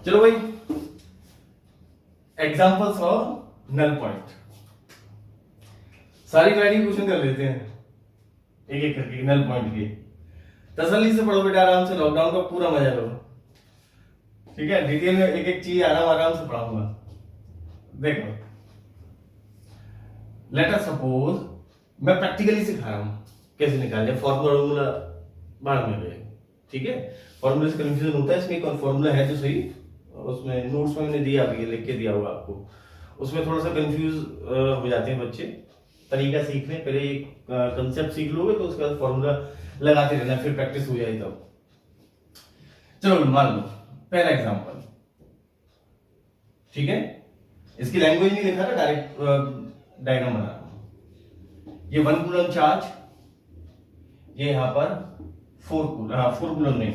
चलो भाई, examples of null point. सारी वैल्यू क्वेश्चन कर लेते हैं एक एक करके नल पॉइंट की। तसल्ली से पढ़ो बेटा, आराम से, लॉकडाउन का पूरा मजा लो। ठीक है, डिटेल में एक एक चीज आराम से पढ़ाऊंगा। देखो, लेट अस सपोज, मैं प्रैक्टिकली सिखा रहा हूं कैसे निकाले फॉर्मूला बाढ़ में गए। ठीक है, फॉर्मूले से कंफ्यूजन होता है, इसमें एक फॉर्मूला है तो सही, उसमें नोट्स में मैंने दिया, अभी लिख के दिया होगा आपको। उसमें थोड़ा सा कंफ्यूज हो जाते हैं बच्चे, तरीका सीखने, पहले एक कंसेप्ट सीख लोगे तो उसके बाद फॉर्मूला लगाते रहना, फिर प्रैक्टिस हो जाए तब। चलो मान लो पहला एग्जांपल। ठीक है, इसकी लैंग्वेज नहीं लिखा था, डायरेक्ट डायग्राम बना रहा हूं। ये 1 कूलम चार्ज, ये यहां पर 4 कूलम नहीं,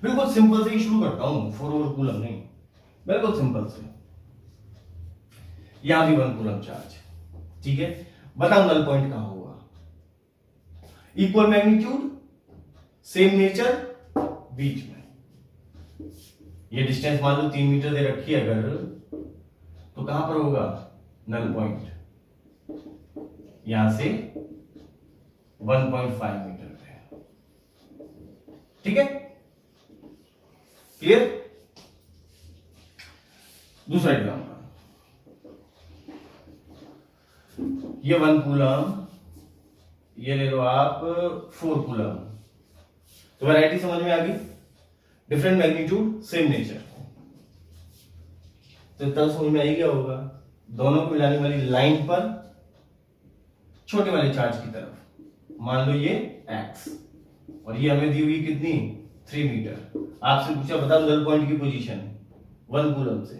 बिल्कुल सिंपल से ही शुरू करता हूं, 4 और कूलम नहीं, बिल्कुल सिंपल से। यहां भी 1 कूलम चार्ज। ठीक है, बताओ नल पॉइंट कहां होगा? इक्वल मैग्नीट्यूड, सेम नेचर, बीच में। ये डिस्टेंस मान लो 3 मीटर दे रखी है अगर, तो कहां पर होगा नल पॉइंट? यहां से 1.5 मीटर पे। ठीक है, क्लियर? दूसरा एग्जांपल, ये 1 कूलम, ये ले लो आप 4 कूलम। तो वैरायटी समझ में आ गई, डिफरेंट मैग्नीट्यूड, सेम नेचर। तो तब समझ में आई क्या होगा, दोनों को मिलाने वाली लाइन पर छोटे वाले चार्ज की तरफ मान लो ये x, और ये हमें दी हुई कितनी, 3 मीटर। आपसे पूछा बता नल पॉइंट की पोजीशन 1 कूलम से,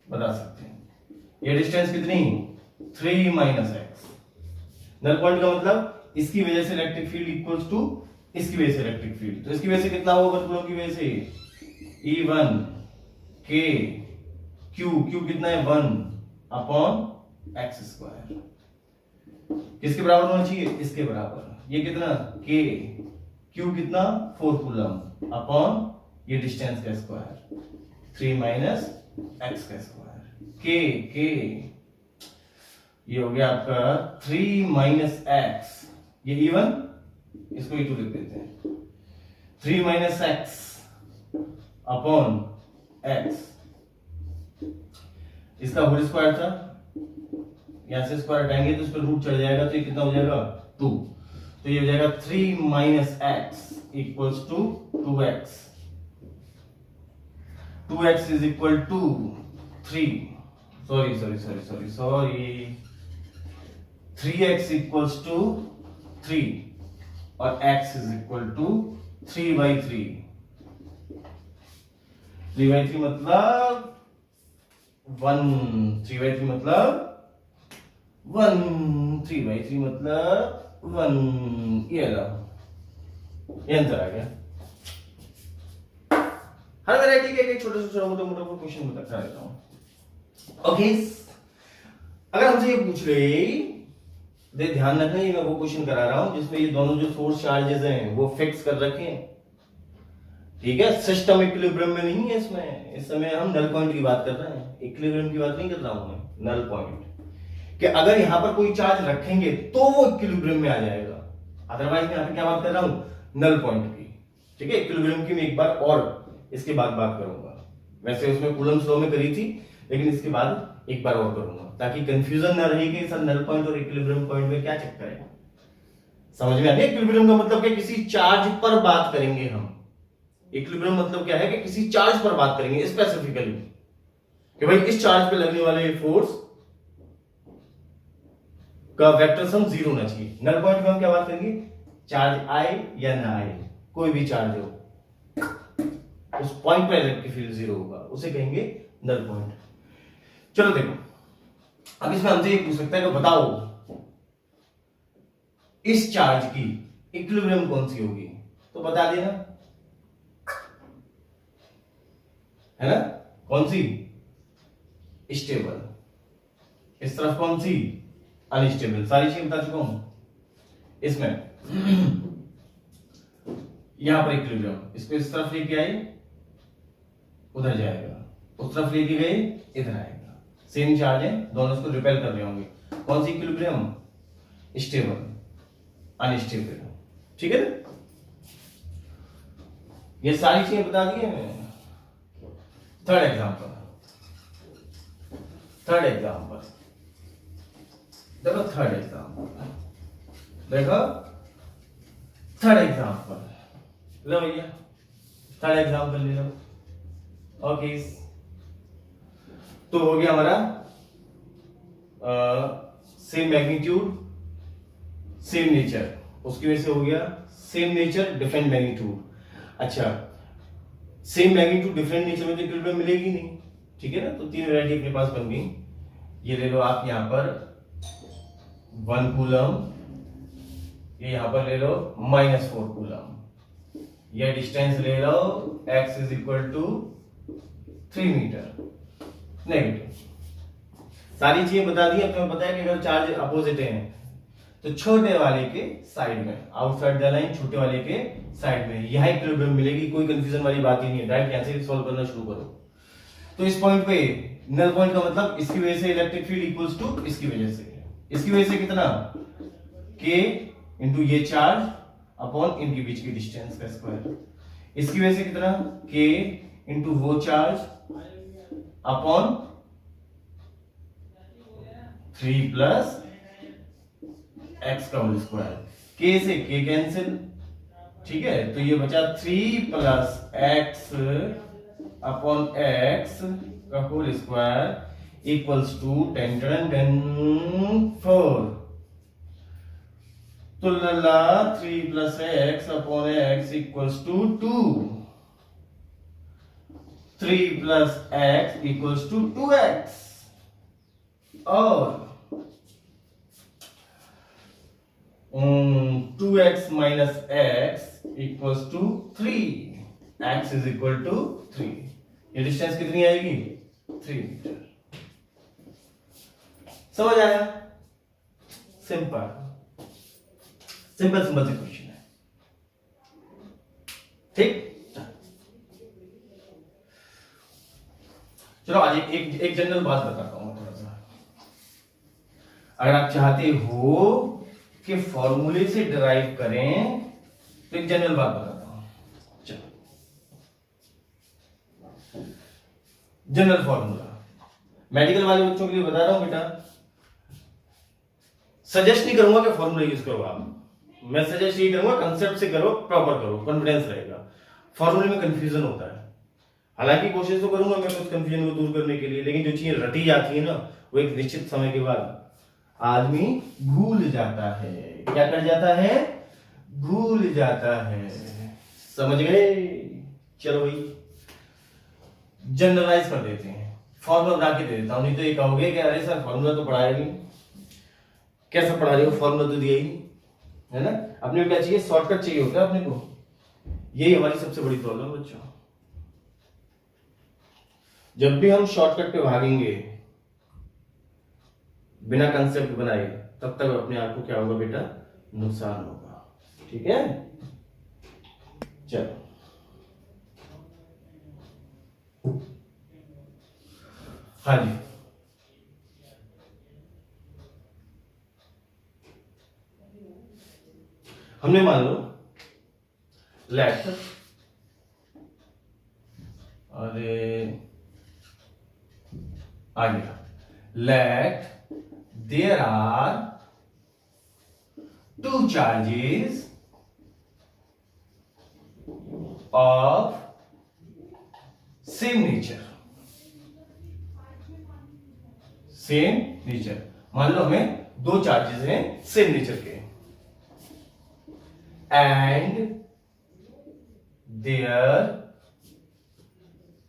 बता सकते हैं। ये डिस्टेंस कितनी, 3 माइनस एक्स। नल पॉइंट का मतलब इसकी वजह से इलेक्ट्रिक फील्ड इक्वल्स टू इसकी वजह से इलेक्ट्रिक फील्ड। तो इसकी वजह से कितना होगा, कूलम की वजह से E1 K Q कितना है 1 अपॉन एक्स स्क्वायर। किसके बराबर होना चाहिए, इसके बराबर। ये कितना K Q कितना 4 कूलम अपॉन ये डिस्टेंस का स्क्वायर 3 माइनस एक्स का स्क्वायर। K ये हो गया आपका 3 माइनस एक्स, ये E1, इसको E2 लिख देते हैं। 3 माइनस एक्स अपॉन एक्स, इसका होल स्क्वायर था, यहां से स्क्वायर हटाएंगे तो उस पर रूट चढ़ जाएगा, तो ये कितना हो जाएगा 2। तो ये हो जाएगा 3 minus x equals to 2x। 2x is equal to 3, sorry 3x equals to 3 और x इज इक्वल टू 3/3। 3/3 मतलब 1, 3/3 मतलब 1, 3/3 मतलब 1। ये लो, ये आंसर आ गया। हर वैरायटी के एक छोटे से छोटा मोटा क्वेश्चन बता देता हूं। ओके, अगर हमसे ये पूछ ले, देख ध्यान रखना, ये मैं वो क्वेश्चन करा रहा हूं जिसमें ये दोनों जो सोर्स चार्जेस हैं वो फिक्स कर रखे हैं। ठीक है, सिस्टम इक्विलिब्रियम में नहीं है इसमें। इस समय हम नल पॉइंट की बात कर रहे हैं, इक्विलिब्रियम की बात नहीं कर रहा हूं मैं। नल पॉइंट कि अगर यहां पर कोई चार्ज रखेंगे तो वो इक्विलिब्रियम में आ जाएगा, अदरवाइज मैं यहां पे क्या बात कर रहा हूं, नल पॉइंट की। ठीक है, इक्विलिब्रियम की मैं एक बार और इसके बाद बात करूंगा। वैसे उसमें कूलम्स लॉ में करी थी, लेकिन इसके बाद एक बार और करूंगा ताकि कंफ्यूजन ना रहे कि सर नल पॉइंट और इक्विलिब्रियम पॉइंट में क्या चक्कर है। समझ में आ गया? इक्विलिब्रियम का मतलब क्या, किसी चार्ज पर बात करेंगे हम। इक्विलिब्रियम मतलब क्या है कि किसी चार्ज पर बात करेंगे स्पेसिफिकली, कि भाई इस चार्ज पे लगने वाले फोर्स का वेक्टर सम 0 होना चाहिए। नल पॉइंट में हम क्या बात करेंगे, चार्ज आए या ना आए, कोई भी चार्ज हो, उस पॉइंट पे इलेक्ट्रिक फील्ड 0 होगा, उसे कहेंगे नल पॉइंट। चलो देखो, अब इसमें हमसे ये पूछ सकता है कि बताओ इस चार्ज की इक्विलिब्रियम कौन सी होगी, तो बता देना, है ना। कौन सी, स्टेबल। इस तरफ कौन सी, अनस्टेबल। सारी चीज बता चुका हूं। इसमें यहां पर इक्विलिब्रियम, इसको इस तरफ लेके आए, उधर जाएगा, उस तरफ लेके गए इधर आएगा। सेम चार्ज है, दोनों इसको रिपेल कर रहे होंगे। कौन सी इक्विलिब्रियम? Stable, unstable. ठीक है ना? ये सारी चीजें बता दी है मैंने। थर्ड एग्जांपल देखो, थर्ड एग्जांपल लो भैया, थर्ड एग्जांपल ले लो। ओके, तो हो गया हमारा सेम मैग्नीट्यूड सेम नेचर, उसकी वजह से हो गया सेम नेचर डिफरेंट मैग्नीट्यूड। अच्छा, सेम मैग्नीट्यूड डिफरेंट नेचर में तो इक्विलिब्रियम मिलेगी नहीं, ठीक है ना? तो तीन वैरायटी अपने पास बन गई। ये ले लो आप यहां पर 1 कूलम, ये यहां पर ले लो -4 कूलम, ये डिस्टेंस ले लो x is equal to 3 metre negative. सारी चीजें बता दी। अब तुम्हें पता है कि अगर चार्ज अपोजिट है तो छोटे वाले के साइड में, आउटसाइड द लाइन, छोटे वाले के साइड में यह इक्विलिब्रियम मिलेगी। कोई कंफ्यूजन वाली बात ही नहीं है, डायरेक्ट यहां से सॉल्व करना शुरू करो। तो इस पॉइंट पे नल पॉइंट का मतलब इसकी वजह से इलेक्ट्रिक फील्ड इक्वल्स टू इसकी वजह से कितना, k इंटू ये चार्ज अपॉन इनके बीच की डिस्टेंस का स्क्वायर। इसकी वजह से कितना, k इंटू वो चार्ज अपॉन 3 प्लस x का होल स्क्वायर। k से k कैंसिल, ठीक है? तो ये बचा 3 प्लस x अपॉन x का होल स्क्वायर इक्वल्स टू 10 4। तो लला 3 plus x upon x equals to 2, 3 plus x equals to 2x, और 2x minus x equals to 3, x is equal to 3। ये डिस्टेंस कितनी आएगी, 3 मीटर। समझ आया? सिंपल से क्वेश्चन है, ठीक? चलो आज एक जनरल बात बताता हूं थोड़ा सा। अगर आप चाहते हो कि फॉर्मूले से डिराइव करें तो एक जनरल बात बताता हूं। चलो, जनरल फॉर्मूला मेडिकल वाले बच्चों के लिए बता रहा हूं बेटा। सजेस्ट नहीं करूंगा कि फॉर्मूला यूज करो आप, मैं सजेस्ट ये करूंगा कंसेप्ट से करो, प्रॉपर करो, कॉन्फिडेंस रहेगा। फॉर्मूले में कंफ्यूजन होता है, हालांकि कोशिश तो करूंगा मैं कुछ कंफ्यूजन को दूर करने के लिए, लेकिन जो चीजें रटी जाती है ना वो एक निश्चित समय के बाद आदमी भूल जाता है। क्या कर जाता है? भूल जाता है। समझ गए? चलो भाई जनरलाइज कर देते हैं, फॉर्मूला बना के दे देता हूं। नहीं तो ये कहोगे कि अरे सर फॉर्मूला तो पढ़ाया नहीं, कैसा पढ़ा रहे हो, फॉर्मूला तो दिया ही नहीं, है ना? अपने को क्या चाहिए? शॉर्टकट चाहिए होता है अपने को। यही हमारी सबसे बड़ी प्रॉब्लम बच्चों। जब भी हम शॉर्टकट पे भागेंगे बिना कंसेप्ट बनाए, तब तक अपने आप को क्या होगा बेटा? नुकसान होगा। ठीक है? चलो, हाँ जी, हमने मान लो लेट, अरे आ गया, let there are two charges of same nature। Same nature, मान लो हमें दो चार्जेस हैं सेम नेचर के, and their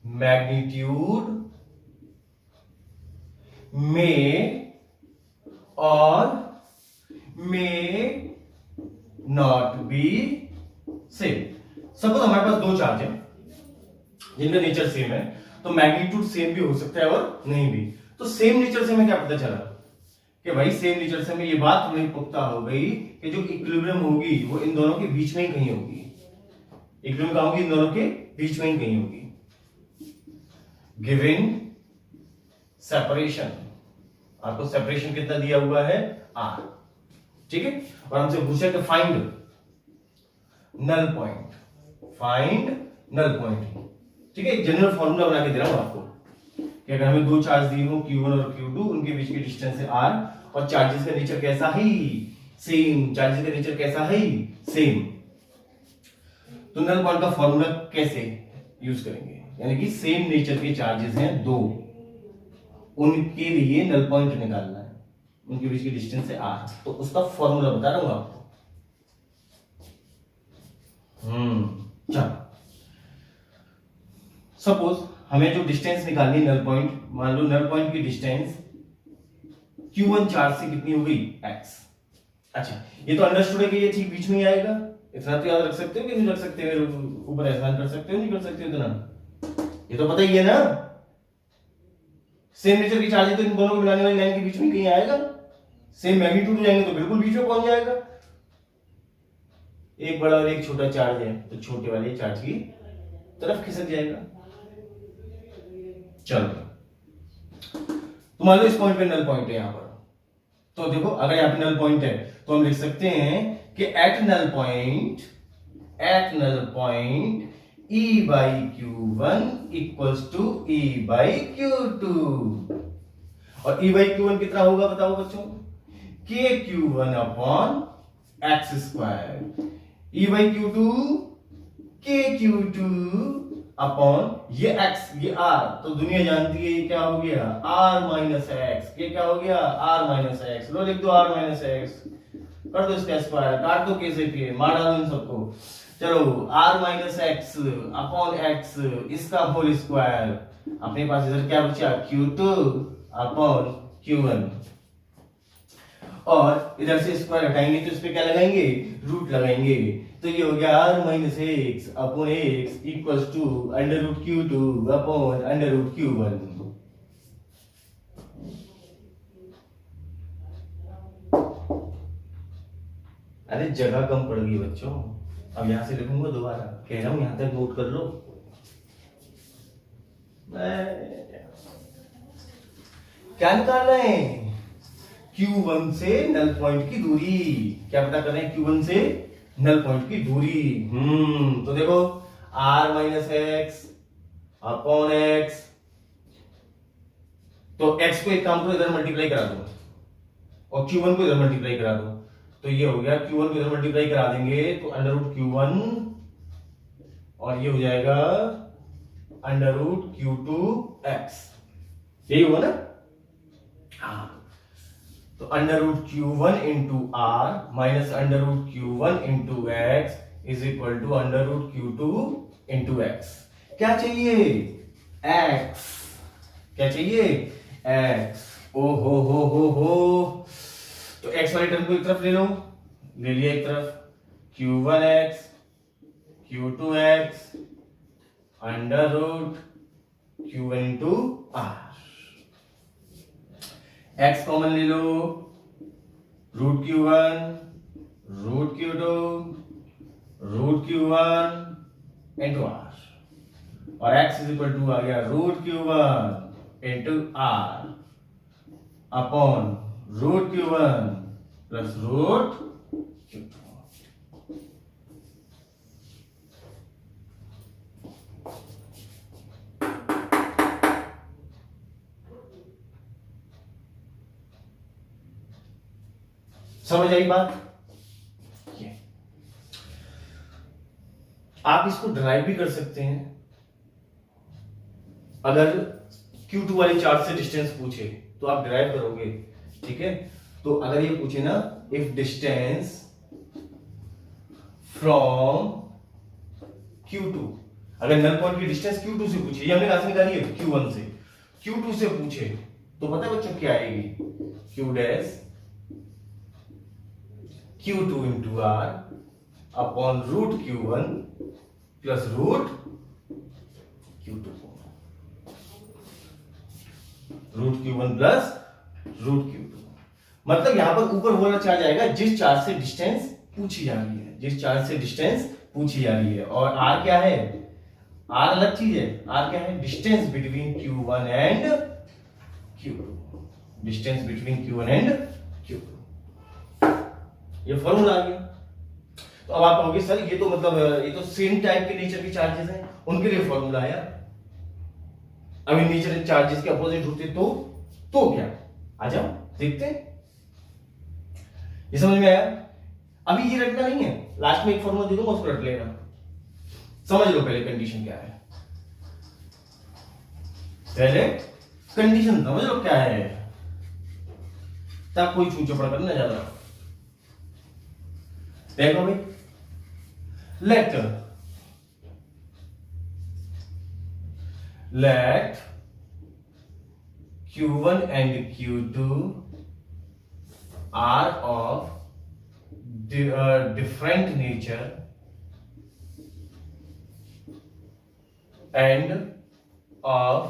magnitude may or may not be same। Suppose हमारे पास दो चार्ज हैं जिनका नेचर सेम है, तो मैग्नीट्यूड सेम भी हो सकता है और नहीं भी। तो सेम नेचर से हमें क्या पता चला कि भाई सेम नेचर से हमें ये बात हमें पुख्ता हो गई कि जो इक्विलिब्रियम होगी वो इन दोनों के बीच में ही कहीं होगी। इक्विलिब्रियम कहां होगी? इन दोनों के बीच में ही कहीं होगी। गिवन सेपरेशन, आपको सेपरेशन कितना दिया हुआ है r, ठीक है। और हमसे पूछा कि find null point, find null point, ठीक है। एक जनरल फॉर्मूला बना के दे रहा हूं आपको कि अगर हमें दो चार्ज दिए हो Q1 और Q2, उनके बीच की डिस्टेंस है r और चार्जेस का नेचर कैसा है सेम, चार्जेस का नेचर कैसा है सेम, तो नल पॉइंट का फॉर्मूला कैसे यूज करेंगे, यानी कि सेम नेचर के चार्जेस हैं दो, उनके लिए नल पॉइंट निकालना है, उनके बीच की डिस्टेंस है r, तो उसका फॉर्मूला बता रहा हूं आपको। चलो सपोज हमें जो डिस्टेंस निकालनी नल पॉइंट, मान लो नल पॉइंट की डिस्टेंस Q1 चार्ज से कितनी हो गई x। अच्छा ये तो अंडरस्टूड है कि ये ठीक बीच में ही आएगा, इतना तो याद रख सकते हो कि नहीं रख सकते, मेरे ऊपर एहसान कर सकते हो नहीं कर सकते हो इतना, ये तो पता ही है ना। सेम नेचर की चार्ज है तो इन दोनों को मिलाने वाली लाइन के बीच में कहीं आएगा, सेम मैग्नीट्यूड हो जाएंगे तो बिल्कुल बीच में पहुंच जाएगा। एक बड़ा और एक छोटा चार्ज है तो छोटे वाले चार्ज की तरफ खिसक जाएगा। चलो तो मान लो इस पॉइंट पे नल पॉइंट है यहां पर, तो देखो अगर यहां पे नल पॉइंट है तो हम लिख सकते हैं कि at null point E by Q1 equals to E by Q2, और E by Q1 कितना होगा बताओ बच्चों, KQ1 upon x square, E by Q2 KQ2 upon ये x ये r, तो दुनिया जानती है ये क्या हो गया r माइनस एक्स, ये क्या हो गया r माइनस एक्स, लो लिख दो r माइनस एक्स, कर दो इसका स्क्वायर, काट दो कैसे के, मार डालो इन सबको, चलो r minus x upon x इसका होल स्क्वायर, अपने पास इधर क्या बचा Q2 अपॉन Q1, और इधर से स्क्वायर हटाएंगे तो इस पे क्या लगाएंगे रूट लगाएंगे, तो ये हो गया r minus x upon x equals to under root Q2 upon under root Q1। अरे जगह कम पड़ गई बच्चों, अब यहां से लिखूंगा दोबारा, कह रहा हूं यहां तक नोट कर लो। क्या निकाल रहे हैं, Q1 से नल पॉइंट की दूरी, क्या पता कर रहे हैं Q1 से नल पॉइंट की दूरी। तो देखो r minus x upon x, तो x को एक काम करो इधर मल्टीप्लाई करा दो और Q1 को इधर मल्टीप्लाई करा दो, तो ये हो गया Q1 को इधर मल्टीप्लाई करा देंगे तो अंडर रूट Q1 और ये हो जाएगा अंडर रूट Q2x, यही हुआ ना। हाँ तो under root Q1 into r minus under root Q1 into x is equal to under root Q2 into x. क्या चाहिए x, क्या चाहिए x, ओ हो, तो x वाले टर्म को एक तरफ ले लो, ले लिया एक तरफ, Q1x Q2x under root Q1 into r, x common ले लो, root Q1 root Q2 root Q1 into r, और x इज इक्वल टू आ गया root Q1 into r upon root Q1 plus root Q2। समझ आई बात, आप इसको drive भी कर सकते हैं, अगर Q2 वाली चार्ज से डिस्टेंस पूछे तो आप ड्राइव करोगे, ठीक है। तो अगर ये पूछे ना इफ डिस्टेंस फ्रॉम Q2, अगर नल पॉइंट की डिस्टेंस Q2 से पूछे, ये हमने कहां से निकाली है Q1 से, Q2 से पूछे तो पता है बच्चों क्या आएगी Q dash Q2 into r upon root Q1 plus root Q2, root Q1 plus root Q2, मतलब यहां पर ऊपर वाला चार्ज आएगा जिस चार्ज से डिस्टेंस पूछी जा रही है, जिस चार्ज से डिस्टेंस पूछी जा रही है, और r क्या है, आर अलग चीज है। आर क्या है? Distance between Q1 and Q2, distance between Q1 and Q2। ये फॉर्मूला आ गया। तो अब आप कहोगे सर ये तो मतलब ये तो सेम टाइप के नेचर के चार्जेस हैं, उनके लिए फॉर्मूला है। अभी नेचर चार्जेस के अपोजिट होते तो क्या? आ जाओ देखते हैं। ये समझ में आया? अभी ये रटना नहीं है, लास्ट में एक फॉर्मूला दे दूंगा, उसको रट लेना। समझ लो पहले कंडीशन क्या है, पहले कंडीशन समझ लो क्या है, तब कोई छूचा पड़ा करना ज्यादा। देखो भाई, let Q1 and Q2 are of different nature and of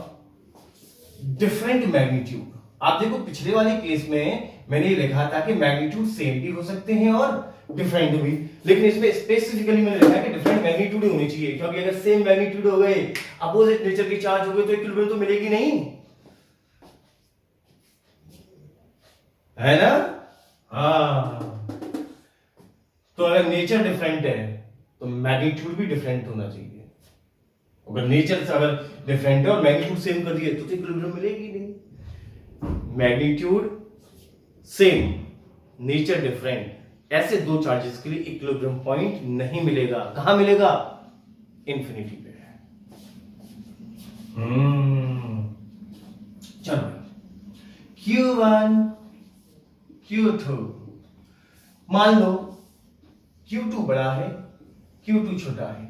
different magnitude। आप देखो पिछले वाले केस में मैंने लिखा था कि मैग्नीट्यूड सेम भी हो सकते हैं और डिफरेंट भी, लेकिन इसमें स्पेसिफिकली मैंने लिखा है कि डिफरेंट मैग्नीट्यूड होनी चाहिए, क्योंकि अगर सेम मैग्नीट्यूड हो गए, अपोजिट नेचर के चार्ज हो गए, तो इक्विलिब्रियम तो मिलेगी नहीं, है ना? हाँ, तो अगर नेचर डिफरेंट है तो मैग्नीट्यूड भी डिफरेंट होना चाहिए। अगर नेचर से अगर डिफरेंट है और मैग्नीट्यूड सेम कर दिए तो इक्विलिब्रियम मिलेगी नहीं। मैग्नीट्यूड सेम, नेचर डिफरेंट, ऐसे दो चार्जेस के लिए इक्विलिब्रियम पॉइंट नहीं मिलेगा। कहां मिलेगा? इंफिनिटी पे। चलो, Q1 Q2, मान लो Q2 बड़ा है, Q2 छोटा है,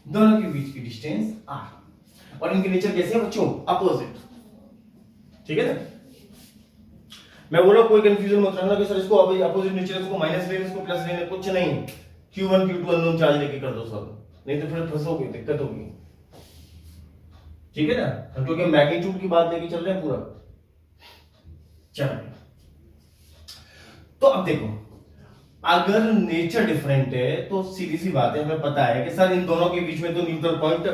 दोनों के बीच की डिस्टेंस R, और इनके नेचर कैसे है बच्चों? अपोजिट। ठीक है ना? मैं बोला कोई कंफ्यूजन मत रखना कि सर इसको अपोजिट नेचर, इसको माइनस लेना, इसको प्लस लेना, कुछ नहीं। Q1 Q2 अननोन चार्ज लेके कर दो सब, नहीं तो फिर फंसोगे, दिक्कत होगी। ठीक है ना? क्योंकि मैग्नीट्यूड की बात लेके चल रहे हैं पूरा। चलो, तो अब देखो, अगर नेचर डिफरेंट है तो सीधी सी बात है, हमें पता है कि सर इन दोनों के बीच में तो न्यूट्रल पॉइंट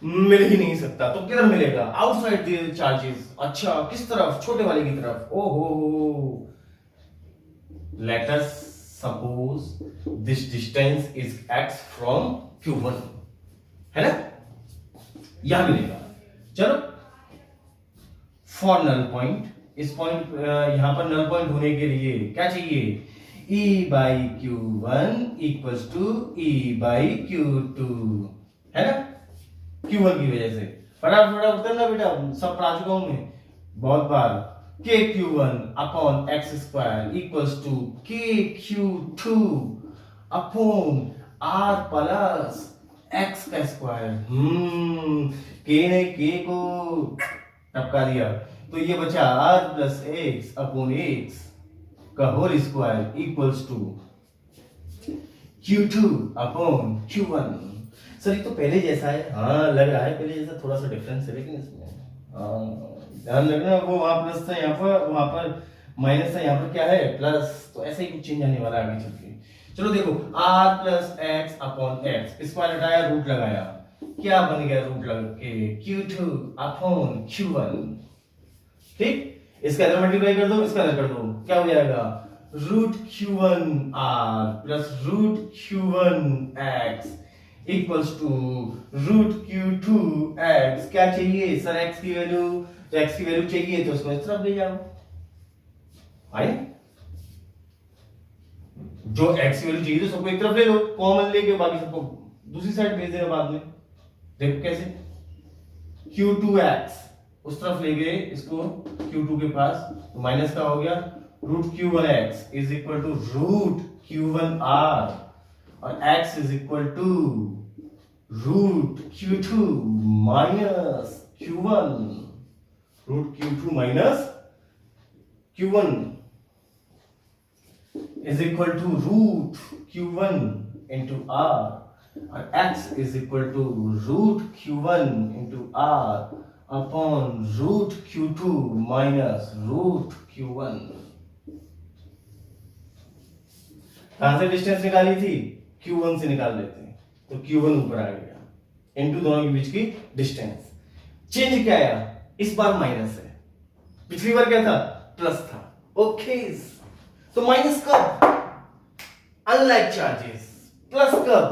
मिल ही नहीं सकता, तो किधर मिलेगा? Outside the charges. अच्छा, किस तरफ? छोटे वाले की तरफ। ओहो, late us suppose this distance is x from Q1, है ना? यहां मिलेगा। चलो, फॉर नल पॉइंट, इस पॉइंट यहां पर नल पॉइंट होने के लिए क्या चाहिए? E by Q1 equals to E by Q2, है ना? Q1 की वजह से फटाफट उतरना बेटा, सब पढ़ा चुका हूं मैं बहुत बार। K Q1 upon x square equals to K Q2 upon R plus x का स्क्वायर। K ने K को टपका दिया, तो ये बचा R plus x upon x का whole square equals to Q2 upon Q1। Sir ये तो पहले जैसा है। हाँ, लग रहा है पहले जैसा, थोड़ा सा डिफरेंस है लेकिन इसमें ध्यान रखना, वो वहां प्लस था, यहाँ पर वहां पर माइनस था, यहाँ पर क्या है? प्लस। तो ऐसे ही कुछ चेंज आने वाला है आगे चल के। चलो देखो, r plus x upon x, square हटाया, रूट लगाया, क्या बन गया? रूट लग के Q2 अपॉन Q1। ठीक, इसका इधर मल्टीप्लाई कर दो, इसका इधर कर दो, क्या हो जाएगा? Root Q1 R plus root Q1 X equals to root Q2 X। क्या चाहिए सर? X की वैल्यू, तो X की वैल्यू चाहिए तो उसको इस तरफ ले जाओ। आए, जो X की वैल्यू चाहिए तो सबको एक तरफ ले लो, कॉमन लेके बाकी सबको दूसरी साइड भेज देना बाद में। देखो कैसे? Q2X उस तरफ ले गए इसको Q2 के पास, तो माइनस का हो गया root Q1X is equal to root Q1R, और x is equal to root Q2 minus Q1, root Q2 minus Q1 is equal to root Q1 into R, और x is equal to root Q1 into R upon root Q2 minus root Q1। कहां से distance निकाली थी? Q1 से निकाल लेते हैं, तो Q1 ऊपर आ गया। इनटू दोनों के बीच की डिस्टेंस। चेंज क्या आया, इस बार माइनस है, पिछली बार क्या था, प्लस था। ओके, तो माइनस कब, अनलाइक चार्जेस, प्लस कब,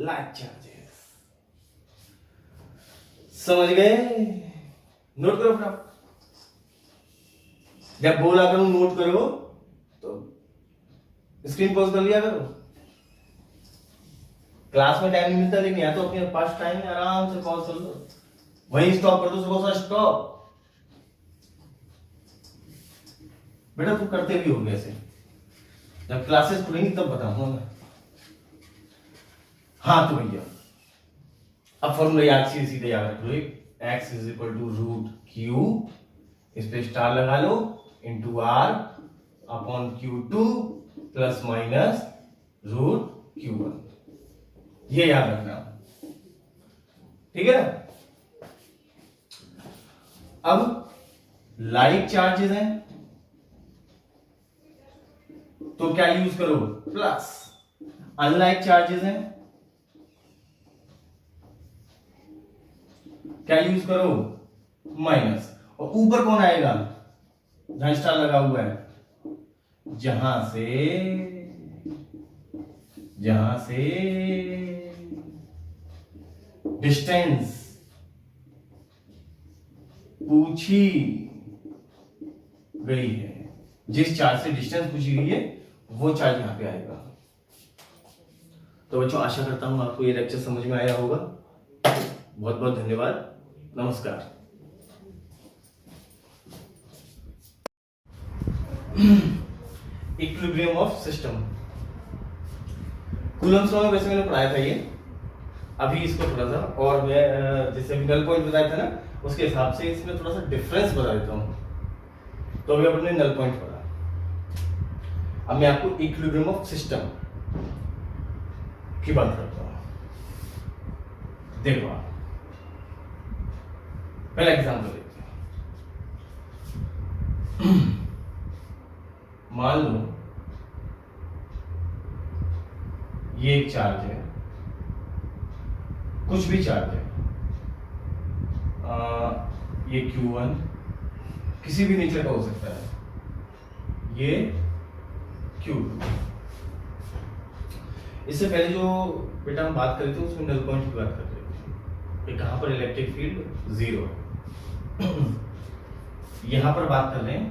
लाइक चार्जेस। समझ गए? नोट करो फटाफट। जब बोला करूं नोट करो तो स्क्रीन पॉज कर लिया करो। क्लास में टाइम नहीं मिलता, लेकिन या तो अपने पास टाइम है, आराम से पॉज कर लो, वहीं स्टॉप कर दो, सुबह सा स्टॉप। बेटा तुम करते भी होगे ऐसे, जब क्लासेस खुलेंगी तब बताऊंगा मैं। हाँ तो भैया अब फॉर्मूला याद सीधे याद रख लो, x is equal to root Q, इस पे स्टार लगा लो, into R upon Q two plus minus root Q one, ये याद रखना, ठीक है ना। अब लाइक चार्जेस हैं तो क्या यूज करो, प्लस। अनलाइक चार्जेस हैं क्या यूज करो, माइनस। और ऊपर कौन आएगा, जहां स्टार लगा हुआ है, जहां से डिस्टेंस पूछी गई है, जिस चार्ज से डिस्टेंस पूछी गई है वो चार्ज यहां पे आएगा। तो बच्चों आशा करता हूं आपको ये लेक्चर समझ में आया होगा। बहुत बहुत धन्यवाद, नमस्कार। Equilibrium of system, Coulomb's law में वैसे मैंने पढ़ाया था ये, अभी इसको थोड़ा सा और मैं जैसे नल पॉइंट बताया था ना, उसके हिसाब से इसमें थोड़ा सा डिफरेंस बता देता हूं। तो अभी अपने नल पॉइंट पढ़ा, अब मैं आपको इक्विलिब्रियम ऑफ सिस्टम की बात करता हूं। देखो आप पहला एग्जांपल लेते हैं। मान लो ये एक चार्ज है, कुछ भी चार्ज है, ये Q1 किसी भी नेचर का हो सकता है, ये Q2। इससे पहले जो बेटा हम बात कर रहे थे उसमें नल पॉइंट की बात कर रहे थे कि कहां पर इलेक्ट्रिक फील्ड जीरो है। यहां पर बात कर रहे हैं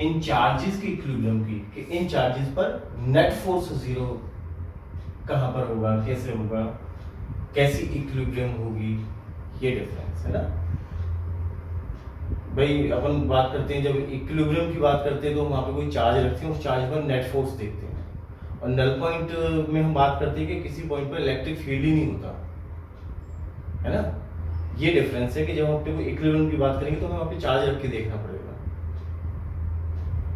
इन चार्जेस की इक्विलिब्रियम की, कि इन चार्जेस पर नेट फोर्स जीरो कहां पर होगा, कैसे होगा, कैसी इक्विलिब्रियम होगी, ये डिफरेंस है ना भाई। अपन बात करते हैं जब इक्विलिब्रियम की बात करते हैं तो वहां पे कोई चार्ज रखते हैं, उस चार्ज पर नेट फोर्स देखते हैं। और नल पॉइंट में हम बात करते हैं कि किसी पॉइंट पर इलेक्ट्रिक फील्ड ही नहीं होता है ना। ये डिफरेंस है कि जब हम अपने को इक्विलिब्रियम की बात करेंगे तो हमें वहां पे चार्ज रख के देखना पड़ेगा।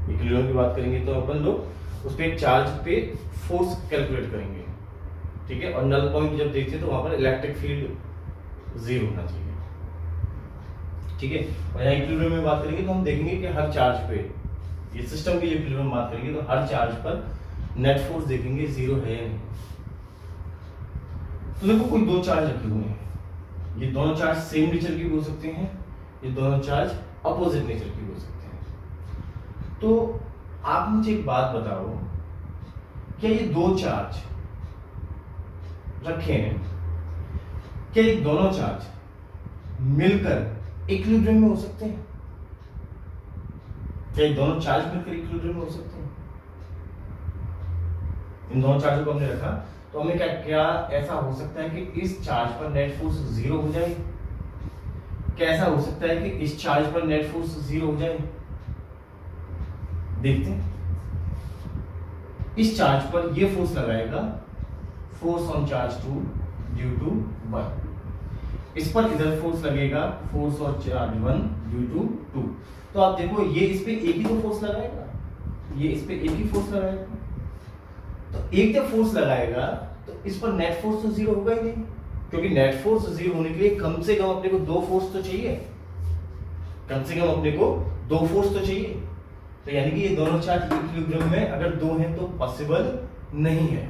इक्विलिब्रियम की बात करेंगे तो अपन लोग उस पे चार्ज पे फोर्स कैलकुलेट करेंगे, ठीक है। और नल पॉइंट जब देखते हैं तो वहां पर इलेक्ट्रिक फील्ड जीरो होना चाहिए, ठीक है। और यहाँ इक्विलिब्रियम में बात करेंगे तो हम देखेंगे कि हर चार्ज पे, ये सिस्टम की इक्विलिब्रियम में बात करेंगे तो हर चार्ज पर नेट फोर्स देखेंगे जीरो है या नहीं। तो देखो कोई दो चार्ज रखे हुए हैं, ये दोनों चार्ज सेम नेचर के भी हो सकते हैं, ये दोनों चार्ज अपोजिट नेचर के भी हो सकते हैं। तो आप मुझे एक बात बताओ, क्या ये दो चार्ज रखे हैं, क्या ये दोनों चार्ज मिलकर इक्विलिब्रियम में हो सकते हैं? क्या ये दोनों चार्ज मिलकर इक्विलिब्रियम में हो सकते हैं? इन दोनों चार्जों को हमने रखा तो हमें क्या ऐसा हो सकता है कि इस चार्ज पर नेट फोर्स जीरो हो जाए? क्या ऐसा हो सकता है कि इस चार्ज पर नेट फोर्स जीरो हो जाए? देखते हैं। इस चार्ज पर ये फोर्स लगाएगा, force on charge 2 due to 1। इस पर इधर फोर्स लगेगा, force on charge 1 due to 2। तो आप देखो ये इस पे एक ही तो फोर्स लगाएगा, ये इस पे एक ही फोर्स लगाएगा। तो एक जब फोर्स लगाएगा तो इस पर नेट फोर्स तो जीरो होगा ही नहीं, क्योंकि नेट फोर्स जीरो होने के लिए कम से कम अपने को दो फोर्स तो चाहिए, कम से कम अपने को दो फोर्स तो चाहिए। तो यानी कि ये दोनों चार्ज इक्विलिब्रियम में अगर दो हैं तो पॉसिबल नहीं है।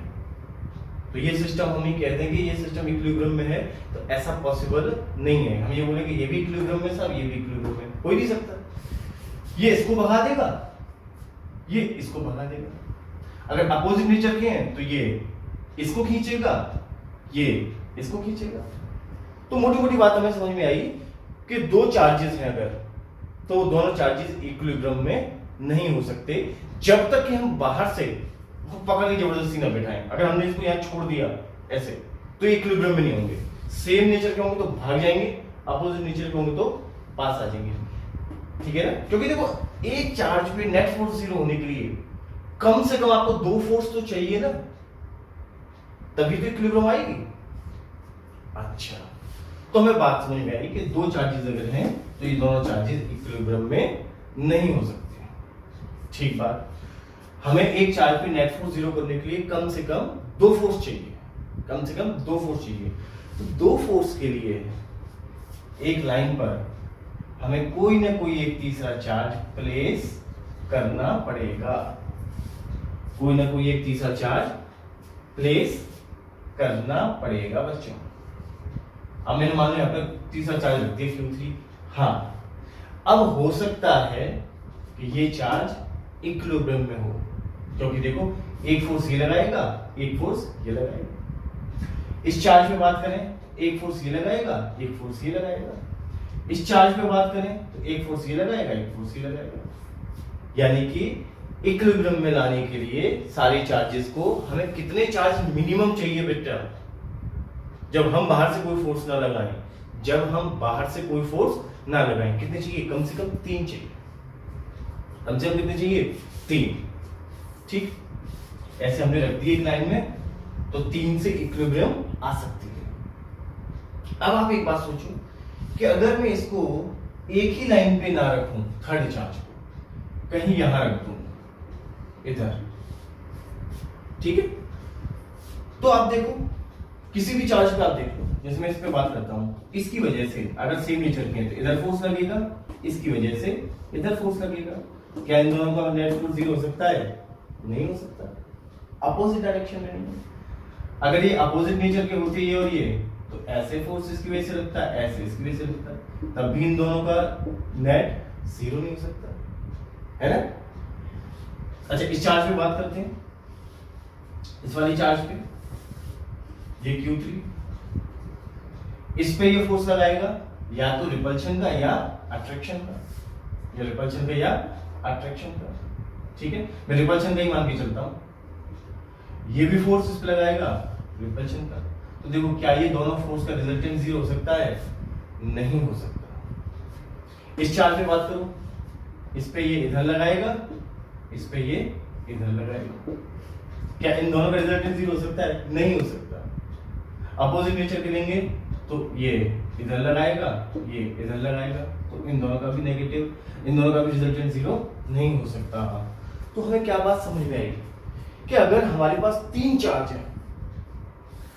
तो ये सिस्टम हम ही कहते हैं कि ये सिस्टम इक्विलिब्रियम में है, तो ऐसा पॉसिबल नहीं है। हम ये बोले कि ये भी इक्विलिब्रियम में साहब, ये भी इक्विलिब्रियम में, हो ही नहीं सकता। ये इसको भगा देगा, ये इसको भगा देगा। अगर अपोजिट नेचर के हैं तो ये इसको खींचेगा, ये इसको खींचेगा। तो मोटी मोटी बात हमें समझ में आई कि दो चार्जेस हैं अगर, तो दोनों चार्जेस इक्विलिब्रियम में नहीं हो सकते जब तक कि हम बाहर से पकड़ के जबरदस्ती ना बैठाएं। अगर हमने इसको यहाँ छोड़ दिया ऐसे, तो इक्विलिब्रियम में नहीं होंगे। सेम नेचर के होंगे तो भाग जाएंगे, अपोजिट नेचर के होंगे तो पास आ जाएंगे। ठीक है ना? क्योंकि देखो एक चार्ज पे नेट फोर्स 0 होने के लिए कम से कम आपको दो फोर्स तो चाहिए ना, तभी तो इक्विलिब्रियम आएगी। अच्छा, तो हमें बात समझ में आई कि दो चार्जेस अगर हैं तो ये दोनों चार्जेस इक्विलिब्रियम में नहीं हो सकते। ठीक बात। हमें एक चार्ज पे नेट फोर्स 0 करने के लिए कम से कम दो फोर्स चाहिए, कम से कम दो फोर्स चाहिए। तो दो फोर्स के लिए एक लाइन पर हमें कोई ना कोई एक तीसरा चार्ज प्लेस करना पड़ेगा, कोई ना कोई एक तीसरा चार्ज प्लेस करना पड़ेगा बच्चों। अब मैंने मान लो यहाँ पर तीसरा चार्ज रख दिया Q3। हाँ, अब हो सकता है कि ये चार्ज इक्विलिब्रियम में हो, क्योंकि देखो एक फोर्स ये लगाएगा, एक फोर्स ये लगाएगा। इस चार्ज पे बात करें तो एक फोर्स ये लगाएगा, एक फोर्स ये लगाएगा। इस चार्ज पे बात करें तो एक फोर्स ये लगाएगा, एक फोर्स ये लगाएगा। यानी कि इक्विलिब्रियम में लाने के लिए सारे चार्जेस को हमें कितने चार्ज मिनिमम चाहिए बेटा? जब हम बाहर से कोई फोर्स ना लगाएं, जब हम बाहर से कोई फोर्स ना लगाएं, कितने चाहिए? कम से कम 3 चाहिए। कम से कम कितने चाहिए? 3। ठीक, ऐसे हमने रख दिया एक लाइन में, तो 3 से इक्विलिब्रियम आ सकती है। अब आप एक बात सोचो कि अगर मैं इसको एक ही लाइन पे ना रखूं, थर्ड चार्ज को कहीं यहां रख दूं, इधर, ठीक है? तो आप देखो किसी भी चार्ज पे आप देखो, जैसे मैं इस पे बात करता हूं, इसकी वजह से अगर सेम नेचर के हैं तो इधर फोर्स लगेगा, इसकी वजह से इधर फोर्स लगेगा। क्या इन दोनों का नेट फोर्स 0 हो सकता है? नहीं हो सकता, अपोजिट डायरेक्शन में नहीं। अगर ये अपोजिट नेचर के होते ये और ये, तो ऐसे फोर्स इसकी वजह से लगता है, ऐसे इसकी वजह से लगता है, तब भी इन दोनों का नेट 0 नहीं हो सकता, है ना? अच्छा, इस चार्ज पे बात करते हैं, इस वाली चार्ज पे, ये Q3, इस पे ये फोर्स लगाएगा या तो रिपल्शन का या अट्रैक्शन का, या रिपल्शन का या अट्रैक्शन का। ठीक है, मैं रिपल्शन का ही मान के चलता हूं। ये भी फोर्स इस पे लगाएगा, रिपल्शन का। तो देखो क्या ये दोनों फोर्स का रिजल्टेंट 0 हो सकता है? नहीं हो सकता। इस चार्ज पे बात करो, इस पे ये इधर लगाएगा, इस पे ये इधर लगाएगा। क्या इन दोनों का रिजल्टेंट 0 हो सकता है? नहीं हो सकता। अपोजिट नेचर के लेंगे तो ये इधर लगाएगा, ये इधर लगाएगा, तो इन दोनों का भी नेगेटिव, इन दोनों का भी रिजल्टेंट 0 नहीं हो सकता। तो हमें क्या बात समझ में आई कि अगर हमारे पास 3 चार्ज हैं,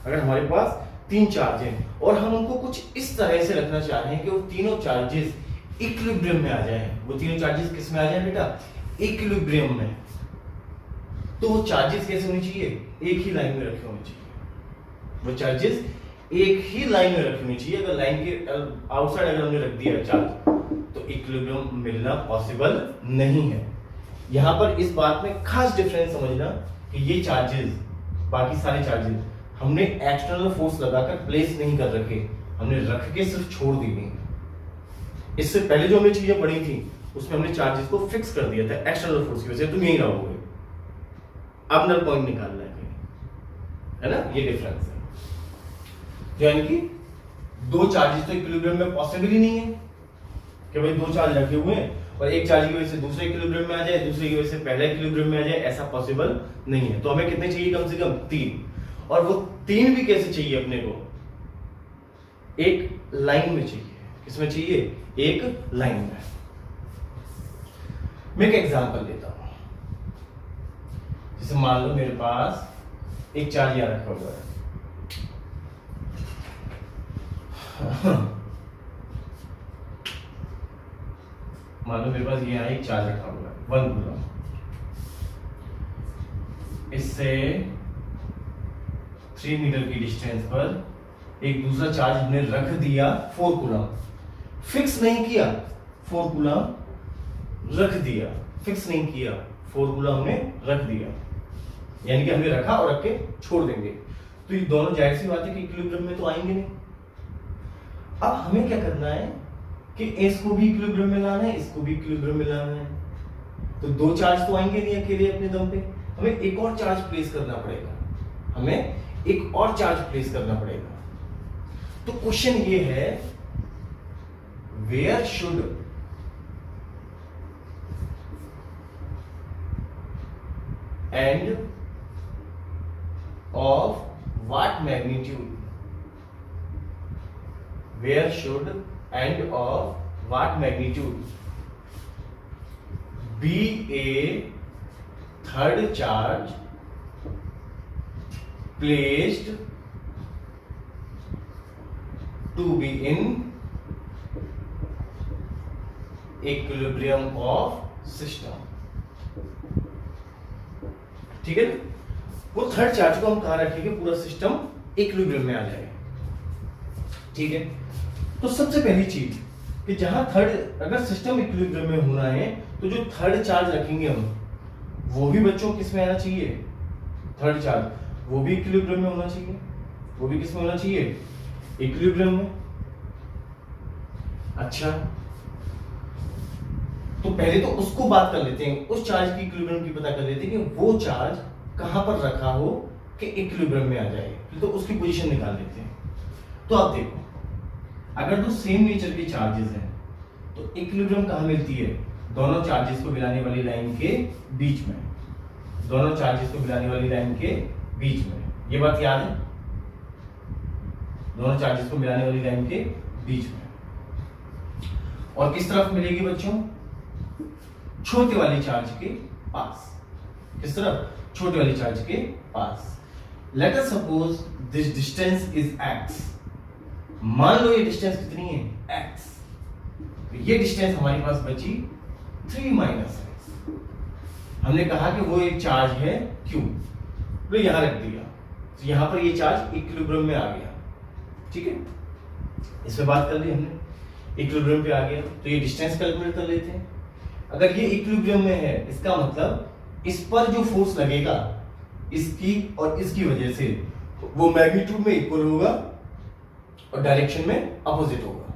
अगर हमारे पास 3 चार्ज हैं और हम उनको कुछ इस तरह से रखना चाहें कि वो तीनों चार्जेस इक्विलिब्रियम में आ जाएं, वो तीनों चार्जेस किस में आ जाएं बेटा? इक्विलिब्रियम में। तो वो चार्जेस कैसे होने चाहिए? एक ही लाइन में रखे होने चाहिए। वो चार्जेस एक ही लाइन में रखनी चाहिए। अगर लाइन के आउटसाइड अगर हमने रख दिया चार्ज, तो इक्विलिब्रियम मिलना पॉसिबल नहीं है। यहां पर इस बात में खास डिफरेंस समझना कि ये चार्जेस, बाकी सारे चार्जेस हमने एक्सटर्नल फोर्स लगाकर प्लेस नहीं कर रखे, हमने रख के सिर्फ छोड़ दी गई। इससे पहले जो हमने चीजें पढ़ी थी उसमें हमने चार्जेस को फिक्स कर दिया था एक्सटर्नल फोर्स की वजह से, तुम यही रहोगे। अब नल पॉइंट निकालना है ना? ये डिफरेंस है। यानी कि दो चार्जेस तो इक्विलिब्रियम में पॉसिबल ही नहीं है कि भाई दो चार्ज रखे हुए हैं और एक चार्ज की वजह से दूसरे इक्विलिब्रियम में आ जाए, दूसरे की वजह से पहले इक्विलिब्रियम में आ जाए, ऐसा पॉसिबल नहीं है। तो हमें कितने चाहिए? कम से कम 3। और वो 3 भी कैसे चाहिए अपने को? एक लाइन में चाहिए। किसमें चाहिए? एक लाइन में। मैं एक एग्जांपल देता हूं। जैसे मान लो मेरे पास एक चार्ज यहां रखा हुआ है मान लो मेरे पास ये यहाँ एक चार्ज रखा हुआ है 1 कूलम। इससे 3 मीटर की डिस्टेंस पर एक दूसरा चार्ज हमने रख दिया 4 कूलम, फिक्स नहीं किया, 4 कूलम रख दिया, फिक्स नहीं किया, 4 कूलम हमने रख दिया, यानी कि हमने रखा और रख के छोड़ देंगे, तो ये दोनों जाहिर सी बात है कि इक्विलिब्रियम में तो आएंगे नहीं। अब हमें क्या करना है कि इसको भी इक्विलिब्रियम में लाना है, इसको भी इक्विलिब्रियम में लाना है, तो दो चार्ज तो आएंगे नहीं अकेले अपने दम पे, हमें एक और चार्ज प्लेस करना पड़ेगा, हमें एक और चार्ज प्लेस करना पड़ेगा। तो क्वेश्चन ये है, where should and of what magnitude, where should and of what magnitude be a third charge placed to be in equilibrium of system। ठीक है, वो थर्ड चार्ज को हम कहां रखेंगे, पूरा सिस्टम इक्विलिब्रियम में आ जाएगा। ठीक है, तो सबसे पहली चीज कि जहां थर्ड, अगर सिस्टम इक्विलिब्रियम में होना है तो जो थर्ड चार्ज रखेंगे हम, वो भी बच्चों किस में आना चाहिए, थर्ड चार्ज वो भी इक्विलिब्रियम में होना चाहिए, वो भी किस में होना चाहिए, इक्विलिब्रियम में। अच्छा, तो पहले तो उसको बात कर लेते हैं, उस चार्ज की इक्विलिब्रियम की पता कर लेते हैं कि वो चार्ज कहां पर रखा हो कि इक्विलिब्रियम में आ जाए, तो उसकी पोजीशन निकाल लेते हैं। तो आप देखो, अगर दो सेम नेचर के चार्जेस हैं तो इक्विलिब्रियम कहां मिलती है, दोनों चार्जेस को मिलाने वाली लाइन के बीच में, दोनों चार्जेस को मिलाने वाली लाइन के बीच में, ये बात याद है, दोनों चार्जेस को मिलाने वाली लाइन के बीच में। और किस तरफ मिलेगी बच्चों, छोटे वाले चार्ज के पास, किस तरफ, छोटे वाले चार्ज के पास। Let us suppose this distance is x, मान लो ये डिस्टेंस कितनी है, x, तो ये डिस्टेंस हमारे पास बची 3 माइनस x। हमने कहा कि वो एक चार्ज है q, तो यहां रख दिया, तो यहां पर ये चार्ज इक्विलिब्रियम में आ गया। ठीक है, इस पे बात कर ली हमने, इक्विलिब्रियम पे आ गया, तो ये डिस्टेंस कैलकुलेट कर लेते हैं। अगर ये इक्विलिब्रियम में है, इसका मतलब इस पर जो फोर्स लगेगा इसकी और इसकी वजह से वो मैग्नीट्यूड में इक्वल होगा और डायरेक्शन में अपोजिट होगा।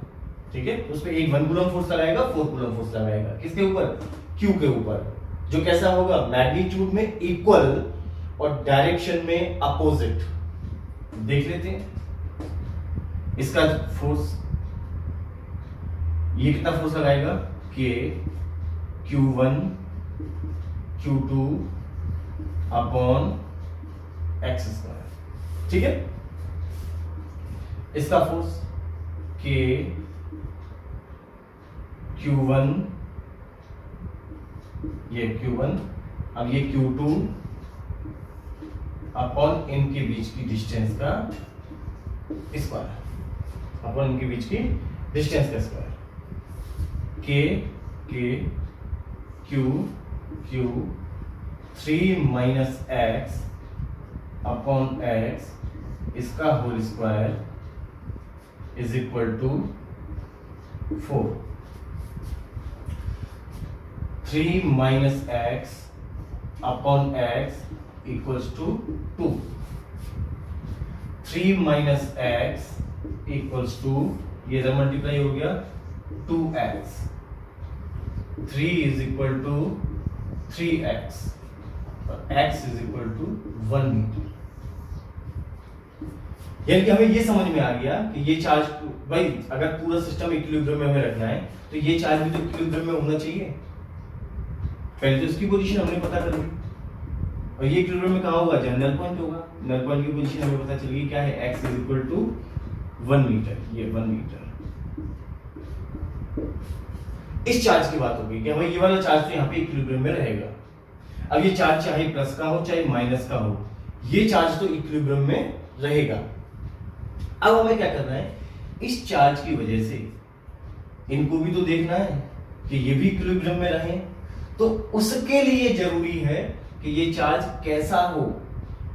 ठीक है, उस पे एक 1 कूलम फोर्स लगाएगा, 4 कूलम फोर्स लगाएगा, किसके ऊपर, Q के ऊपर, जो कैसा होगा, मैग्नीट्यूड में इक्वल और डायरेक्शन में अपोजिट। देख लेते हैं इसका फोर्स, ये कितना फोर्स लगाएगा, K Q1 Q2 upon x square. ठीक है, इसका फोर्स K Q1, ये Q1, अब ये Q2 अपॉन इनके बीच की डिस्टेंस का स्क्वायर, अपॉन इनके बीच की डिस्टेंस का square, K Q 3 minus x upon x, इसका whole square is equal to 4। 3 minus x upon x equals to 2। 3 minus x equals to, ये इधर मल्टीप्लाई हो गया 2x, 3 is equal to 3x और x is equal to 1 metre. यानी कि हमें ये समझ में आ गया कि ये चार्ज, भाई अगर पूरा सिस्टम इक्विलिब्रियम में हमें रखना है तो ये चार्ज भी तो इक्विलिब्रियम में होना चाहिए। पहले तो इसकी पोजीशन हमने पता कर ली, और ये इक्विलिब्रियम में कहां होगा, जहां नल पॉइंट होगा, नल पॉइंट की पोजीशन हमें पता चल गई, क्या है, x is equal to 1 metre, ये 1 मीटर। इस चार्ज की बात होगी कि भाई ये वाला चार्ज तो यहाँ पे इक्विलिब्रियम में रहेगा। अब ये चार्ज चाहे प्लस का हो चाहे माइनस का हो, ये चार्ज तो इक्विलिब्रियम में रहेगा। अब हमें क्या करना है, इस चार्ज की वजह से इनको भी तो देखना है कि ये भी इक्विलिब्रियम में रहे, तो उसके लिए जरूरी है कि ये चार्ज कैसा हो,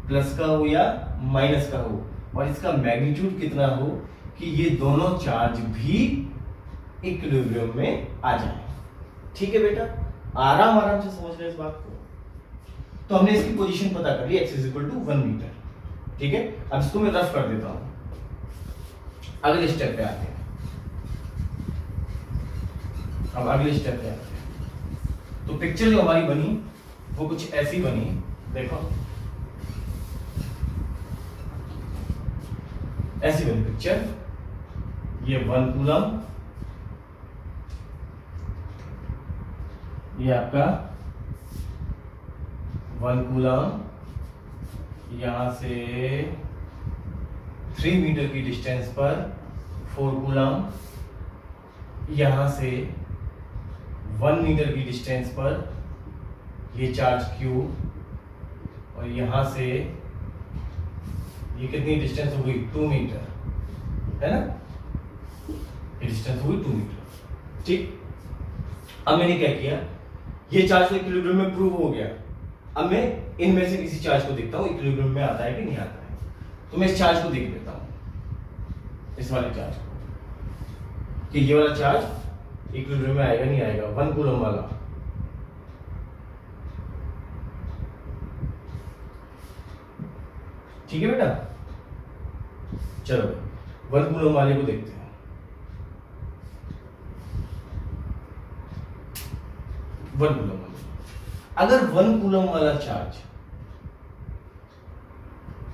प्लस का हो या माइनस का हो, और इसका मैग्नीट्यूड कितना हो कि ये दोनों चार्ज भी इक्विलिब्रियम में आ जाए। ठीक है बेटा, आराम आराम से समझ रहे इस बात को। तो हमने इसकी पोजीशन पता कर ली, x is equal to 1 metre. ठीक है, अब इसको मैं रफ कर देता हूं, अगले स्टेप पे आते हैं। अब अगले स्टेप पे आते हैं। तो पिक्चर जो हमारी बनी वो कुछ ऐसी बनी, देखो ऐसी बनी पिक्चर। ये 1 कूलम, ये आपका 1 कूलम, यहां से 3 मीटर की डिस्टेंस पर 4 कूलम, यहां से 1 मीटर की डिस्टेंस पर ये चार्ज Q, और यहां से ये कितनी डिस्टेंस हो गई 2 मीटर, है ना, ये डिस्टेंस हो गई 2 मीटर। ठीक, अब मैंने क्या किया, ये चार्ज तो इक्विलिब्रियम में प्रूव हो गया। अब मैं इनमें से किसी चार्ज को देखता हूं इक्विलिब्रियम में आता है कि नहीं आता है। तो मैं इस चार्ज को देख लेता हूं, इस वाले चार्ज को, कि ये वाला चार्ज इक्विलिब्रियम में आएगा नहीं आएगा, 1 कूलम वाला। ठीक है बेटा, चलो 1 कूलम वाले को देखते हैं। 1 कूलम वाला, अगर 1 कूलम वाला चार्ज,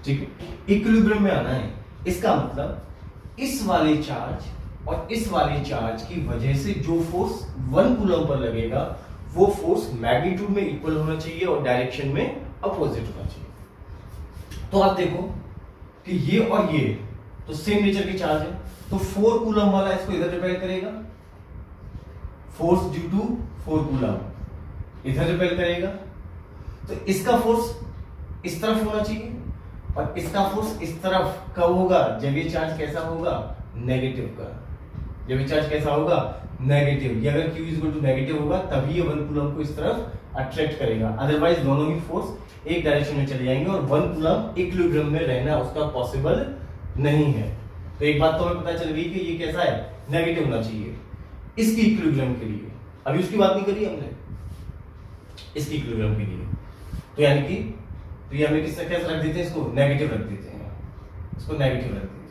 ठीक है, इक्विलिब्रियम में आना है, इसका मतलब इस वाले चार्ज और इस वाले चार्ज की वजह से जो फोर्स 1 कूलम पर लगेगा वो फोर्स मैग्नीट्यूड में इक्वल होना चाहिए और डायरेक्शन में अपोजिट होना चाहिए। तो आप देखो कि ये और ये तो सेम नेचर के चार्ज है, तो 4 कूलम वाला इसको इधर रिपेल करेगा, फोर्स ड्यू टू 4 कूलम इधर रिपेल करेगा, तो इसका फोर्स इस तरफ होना चाहिए और इसका फोर्स इस तरफ कब होगा, जब ये चार्ज कैसा होगा, नेगेटिव का। जब ये चार्ज कैसा होगा, नेगेटिव। ये अगर Q इक्वल टू नेगेटिव होगा तभी ये 1 कूलम को इस तरफ अट्रैक्ट करेगा, अदरवाइज दोनों ही फोर्स एक डायरेक्शन में चले जाएंगे और 1 कूलम इक्विलिब्रियम में रहना उसका पॉसिबल नहीं है। तो एक बात तो हमें पता चल गई कि ये कैसा है, नेगेटिव होना चाहिए इसकी इक्विलिब्रियम के लिए। अभी उसकी बात नहीं करी हमने, इसकी इक्विलिब्रियम के लिए। तो यानी कि तो ये हमें किससे कैसे रख देते हैं, इसको नेगेटिव रख देते हैं, इसको नेगेटिव रख देते हैं।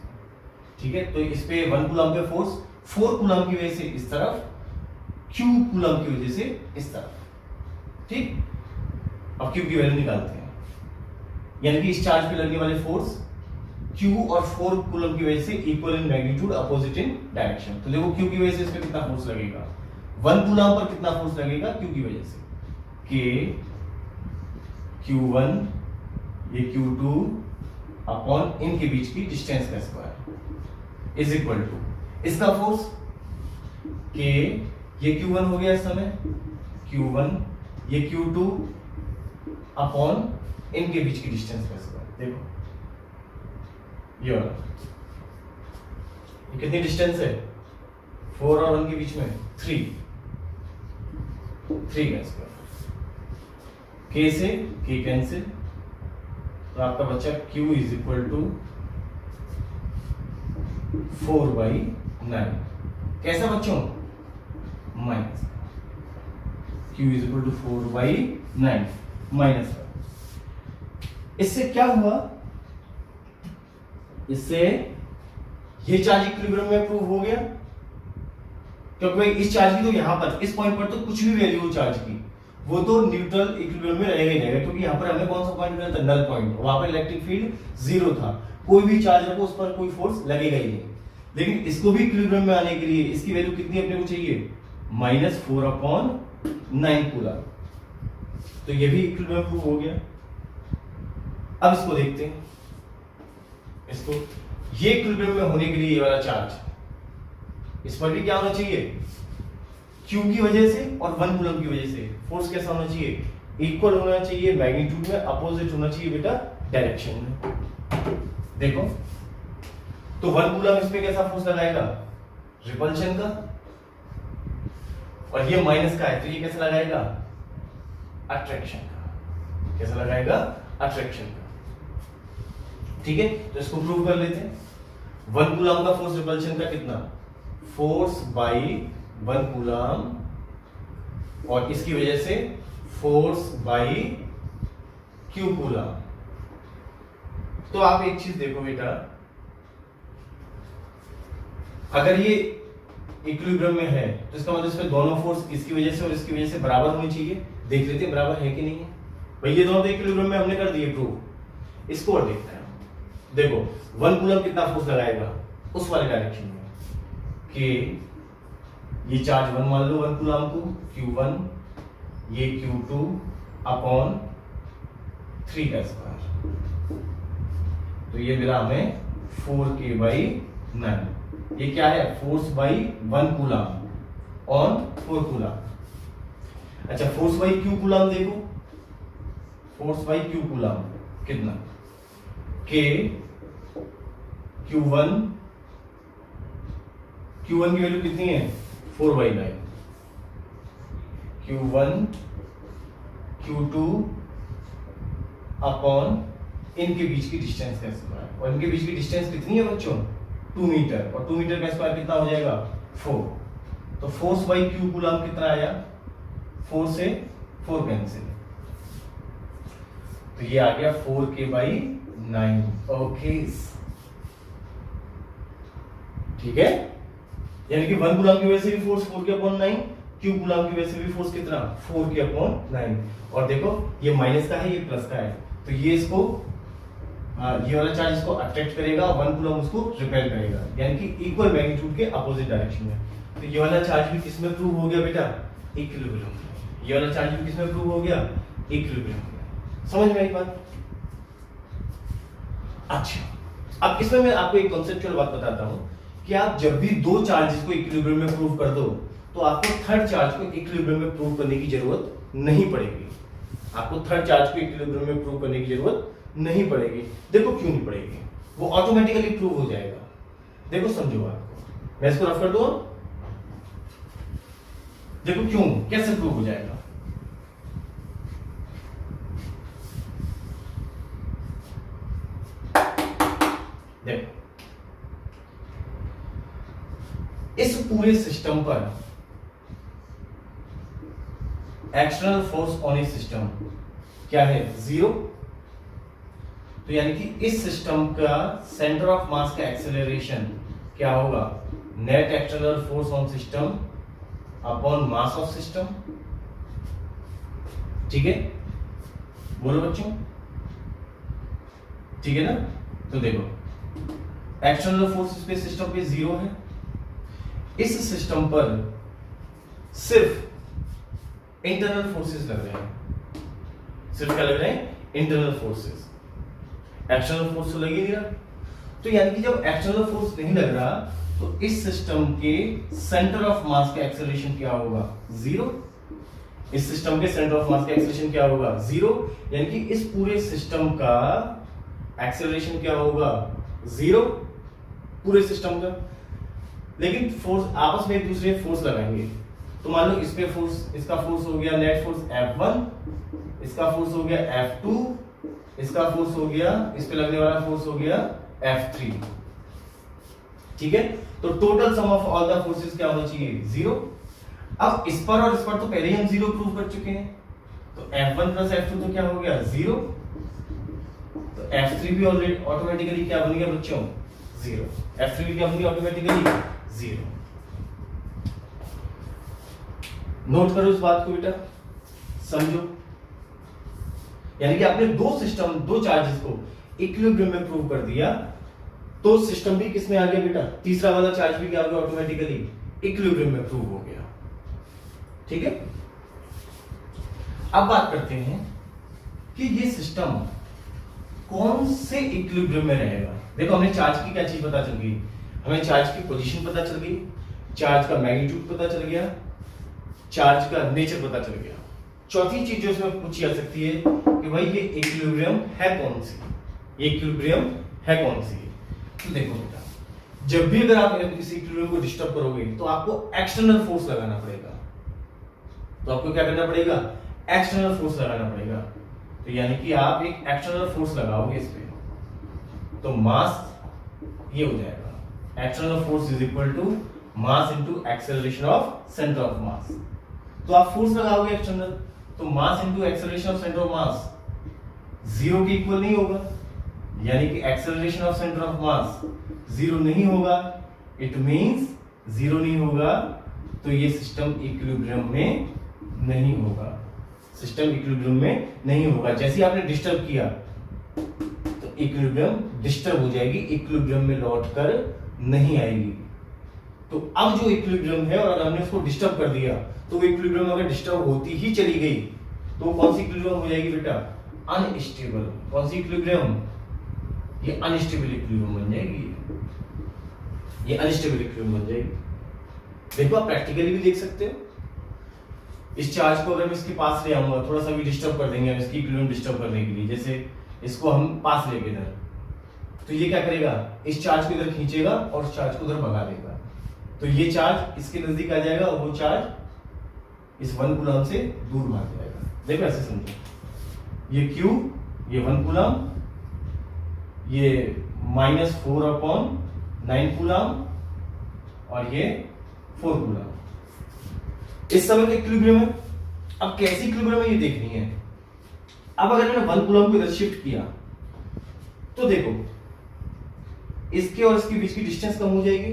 ठीक है, तो इस पे 1 कूलम पे फोर्स 4 कूलम की वजह से इस तरफ, Q कूलम की वजह से इस तरफ। ठीक, अब Q की वैल्यू निकालते हैं, यानी कि इस चार्ज पे लगने वाले फोर्स Q और 4 कूलम की वजह से equal in magnitude, opposite in direction. तो देखो Q की वजह से इस पे कितना फोर्स लगेगा, 1 कूलम पर कितना फोर्स लगेगा Q की वजह से, K Q1 ये Q2 अपॉन इनके बीच की डिस्टेंस का स्क्वायर इज इक्वल टू इसका फोर्स K, ये Q1 हो गया इस समय, Q1 ये Q2 अपॉन इनके बीच की डिस्टेंस का स्क्वायर। देखो ये वाला, ये कितनी डिस्टेंस है, 4 और 1 के बीच में 3 का स्क्वायर। K से K कैंसिल, तो आपका बच्चा Q इज इक्वल टू 4/9। कैसा बच्चों, minus, Q is equal to 4/9 minus. इससे क्या हुआ, इससे ये चार्ज इक्विलिब्रियम में प्रूव हो गया, क्योंकि भाई इस चार्ज की तो यहां पर इस पॉइंट पर तो कुछ भी वैल्यू हो चार्ज की वो तो न्यूट्रल इक्विलिब्रियम में रहेगा ही रहेगा, क्योंकि यहाँ पर हमें कौन सा पॉइंट मिला था, नल पॉइंट। वहां पर इलेक्ट्रिक फील्ड 0 था, कोई भी चार्ज रखो उस पर कोई फोर्स लगेगा ही नहीं। लेकिन इसको भी इक्विलिब्रियम में आने के लिए इसकी वैल्यू कितनी अपने को चाहिए, -4/9 कूलम। तो ये भी इक्विलिब्रियम प्रूव हो गया। अब इसको देखते हैं, इसको ये इक्विलिब्रियम में होने के लिए ये वाला चार्ज इस पर भी क्या होना चाहिए, Q की वजह से और 1 कूलम की वजह से फोर्स कैसा होना चाहिए, इक्वल होना चाहिए, मैग्नीट्यूड में अपोजिट होना चाहिए बेटा डायरेक्शन में। देखो तो 1 कूलम इस पे कैसा फोर्स लगाएगा, रिपल्शन का, और ये माइनस का है तो ये कैसा लगाएगा, अट्रैक्शन का। कैसा लगाएगा, अट्रैक्शन का। ठीक है, तो इसको प्रूव कर लेते हैं। 1 कूलम का फोर्स रिपल्शन का कितना, फोर्स बाई 1 कूलम, और इसकी वजह से फोर्स बाई क्यू कूलम। तो आप एक चीज देखो बेटा, अगर ये इक्विलिब्रियम में है तो इसका मतलब इसमें दोनों फोर्स इसकी वजह से और इसकी वजह से बराबर होनी चाहिए। देख लेते हैं बराबर है कि नहीं है। भाई ये दोनों तो इक्विलिब्रियम में हमने कर दिए प्रूव, इसको और देखते हैं। देखो 1 कूलम कितना फोर्स लगाएगा उस वाले डायरेक्शन में, कि ये चार्ज 1 मान लो 1 कूलम को, Q1, ये Q2 अपॉन 3 का स्क्वायर, तो ये मिला हमें 4K/9। ये क्या है, force by 1 coulomb on 4 coulomb. अच्छा फोर्स बाई क्यू कूलम देखो, फोर्स बाई क्यू कूलम कितना, K Q1 की वैल्यू कितनी है 4/9, Q1 Q2 अपॉन इनके बीच की डिस्टेंस का स्क्वायर, और इनके बीच की डिस्टेंस कितनी है बच्चों 2 मीटर, और 2 मीटर का स्क्वायर कितना हो जाएगा 4। तो फोर्स बाई क्यू कूलम कितना आया, 4 से 4 कैंसिल, तो ये आ गया 4K/9। ओके ठीक है, यानी कि 1 कूलम की वजह से भी फोर्स 4K/9, क्यू कूलम की वजह से भी फोर्स कितना 4K/9। और देखो ये माइनस का है, ये प्लस का है, तो ये इसको ये वाला चार्ज इसको अट्रैक्ट करेगा, 1 कूलम उसको रिपेल करेगा, यानी कि इक्वल मैग्नीट्यूड के अपोजिट डायरेक्शन में। तो ये वाला चार्ज भी किसमें प्रूव हो गया बेटा, इक्विलिब्रियम में। ये वाला चार्ज भी किसमें प्रूव हो गया, इक्विलिब्रियम में। समझ में आई बात। अच्छा अब इसमें मैं आपको एक कॉन्सेप्चुअल बात बताता हूं कि आप जब भी दो चार्जेस को इक्विलिब्रियम में प्रूव कर दो तो आपको थर्ड चार्ज को इक्विलिब्रियम में प्रूव करने की जरूरत नहीं पड़ेगी। आपको थर्ड चार्ज को इक्विलिब्रियम में प्रूव करने की जरूरत नहीं पड़ेगी। देखो क्यों नहीं पड़ेगी, वो ऑटोमेटिकली प्रूव हो जाएगा। देखो समझो आपको, मैं इसको रफ कर दूं, देखो क्यों, कैसे प्रूव हो जाएगा। देखो इस पूरे सिस्टम पर external force on A system क्या है 0। तो यानी कि इस सिस्टम का सेंटर ऑफ मास का एक्सेलरेशन क्या होगा, net external force on system upon mass of system. ठीक है, बोलो बच्चों, ठीक है ना। तो देखो एक्सटर्नल फोर्स इस पे सिस्टम पे 0 है, इस सिस्टम पर सिर्फ इंटरनल फोर्सेस लग रहे हैं। सिर्फ क्या लग रहे हैं, इंटरनल फोर्सेस। एक्सटर्नल फोर्स तो लग ही नहीं रहा। तो यानी कि जब एक्सटर्नल फोर्स नहीं लग रहा तो इस सिस्टम के सेंटर ऑफ मास का एक्सेलरेशन क्या होगा 0। इस सिस्टम के सेंटर ऑफ मास का एक्सेलरेशन क्या होगा 0, यानी कि इस पूरे सिस्टम का एक्सेलरेशन क्या होगा 0, पूरे सिस्टम का। लेकिन फोर्स आपस में एक दूसरे फोर्स लगाएंगे, तो मान लो इस पे फोर्स, इसका फोर्स हो गया नेट फोर्स F1, इसका फोर्स हो गया F2, इसका फोर्स हो गया, इस पे लगने वाला फोर्स हो गया F3। ठीक है, तो total sum of all the forces क्या होना चाहिए 0। अब इस पर और इस पर तो पहले ही हम 0 प्रूव कर चुके हैं, तो F1 प्लस F2 तो क्या हो गया 0, तो F3 भी ऑलरेडी ऑटोमेटिकली क्या बन गया बच्चों 0, F3 भी क्या बन गया ऑटोमेटिकली 0। नोट करो इस बात को बेटा, समझो। यानी कि आपने दो चार्जेस को इक्विलिब्रियम में प्रूव कर दिया, तो सिस्टम भी किसमें आ गया बेटा, तीसरा वाला चार्ज भी क्या हो गया ऑटोमेटिकली इक्विलिब्रियम में प्रूव हो गया। ठीक है, अब बात करते हैं कि ये सिस्टम कौन से इक्विलिब्रियम में रहेगा। देखो हमने चार्ज की क्या चीज पता चल गई, हमें चार्ज की पोजीशन पता चल गई, चार्ज का मैग्नीट्यूड पता चल गया, चार्ज का नेचर पता चल गया। चौथी चीज जो इसमें पूछी जा सकती है कि भाई ये इक्विलिब्रियम है कौन सी, ये इक्विलिब्रियम है कौन सी। तो देखो बेटा, जब भी अगर आप इस इक्विलिब्रियम को डिस्टर्ब करोगे तो आपको एक्सटर्नल फोर्स लगाना पड़ेगा। तो आपको क्या करना पड़ेगा, एक्सटर्नल फोर्स लगाना पड़ेगा। तो यानी कि आप एक एक्सटर्नल फोर्स लगाओगे इस पे, तो मास ये हो जाएगा, external force is equal to mass into acceleration of centre of mass. तो आप फोर्स लगाओगे एक्सटर्नल, तो mass into acceleration of centre of mass zero के इक्वल नहीं होगा, यानी कि acceleration of centre of mass zero नहीं होगा। इट मींस जीरो नहीं होगा तो ये सिस्टम इक्विलिब्रियम में नहीं होगा, सिस्टम इक्विलिब्रियम में नहीं होगा। जैसे आपने डिस्टर्ब किया तो इक्विलिब्रियम डिस्टर्ब हो जाएगी, इक्विलिब्रियम में लौटकर नहीं आएगी। तो अब जो इक्विलिब्रियम है और अगर हमने उसको डिस्टर्ब कर दिया तो वो इक्विलिब्रियम अगर डिस्टर्ब होती ही चली गई तो कौन सी इक्विलिब्रियम हो जाएगी बेटा? अनस्टेबल। कौन सी इक्विलिब्रियम? ये अनस्टेबल इक्विलिब्रियम बन जाएगी, ये अनस्टेबल इक्विलिब्रियम बन जाएगी। देखो आप प्रैक्टिकली भी देख सकते हो, इस चार्ज को अगर मैं इसके पास ले आऊंगा, थोड़ा सा भी डिस्टर्ब कर देंगे हम इसकी इक्विलिब्रियम डिस्टर्ब करने के लिए, जैसे इसको हम पास लेके इधर, तो ये क्या करेगा? इस चार्ज को इधर खींचेगा और उस चार्ज को उधर भगा देगा, तो ये चार्ज इसके नजदीक आ जाएगा और वो चार्ज इस 1 कूलम से दूर भाग जाएगा। देखो ऐसे समझो, ये Q, ये 1 कूलम, ये -4/9 कूलम और ये 4 कूलम। इस समय का इक्विलिब्रियम है। अब कैसी इक्विलिब्रियम है ये देखनी है। अब अगर मैंने 1 कूलम को इधर शिफ्ट किया तो देखो इसके और इसके बीच की डिस्टेंस कम हो जाएगी,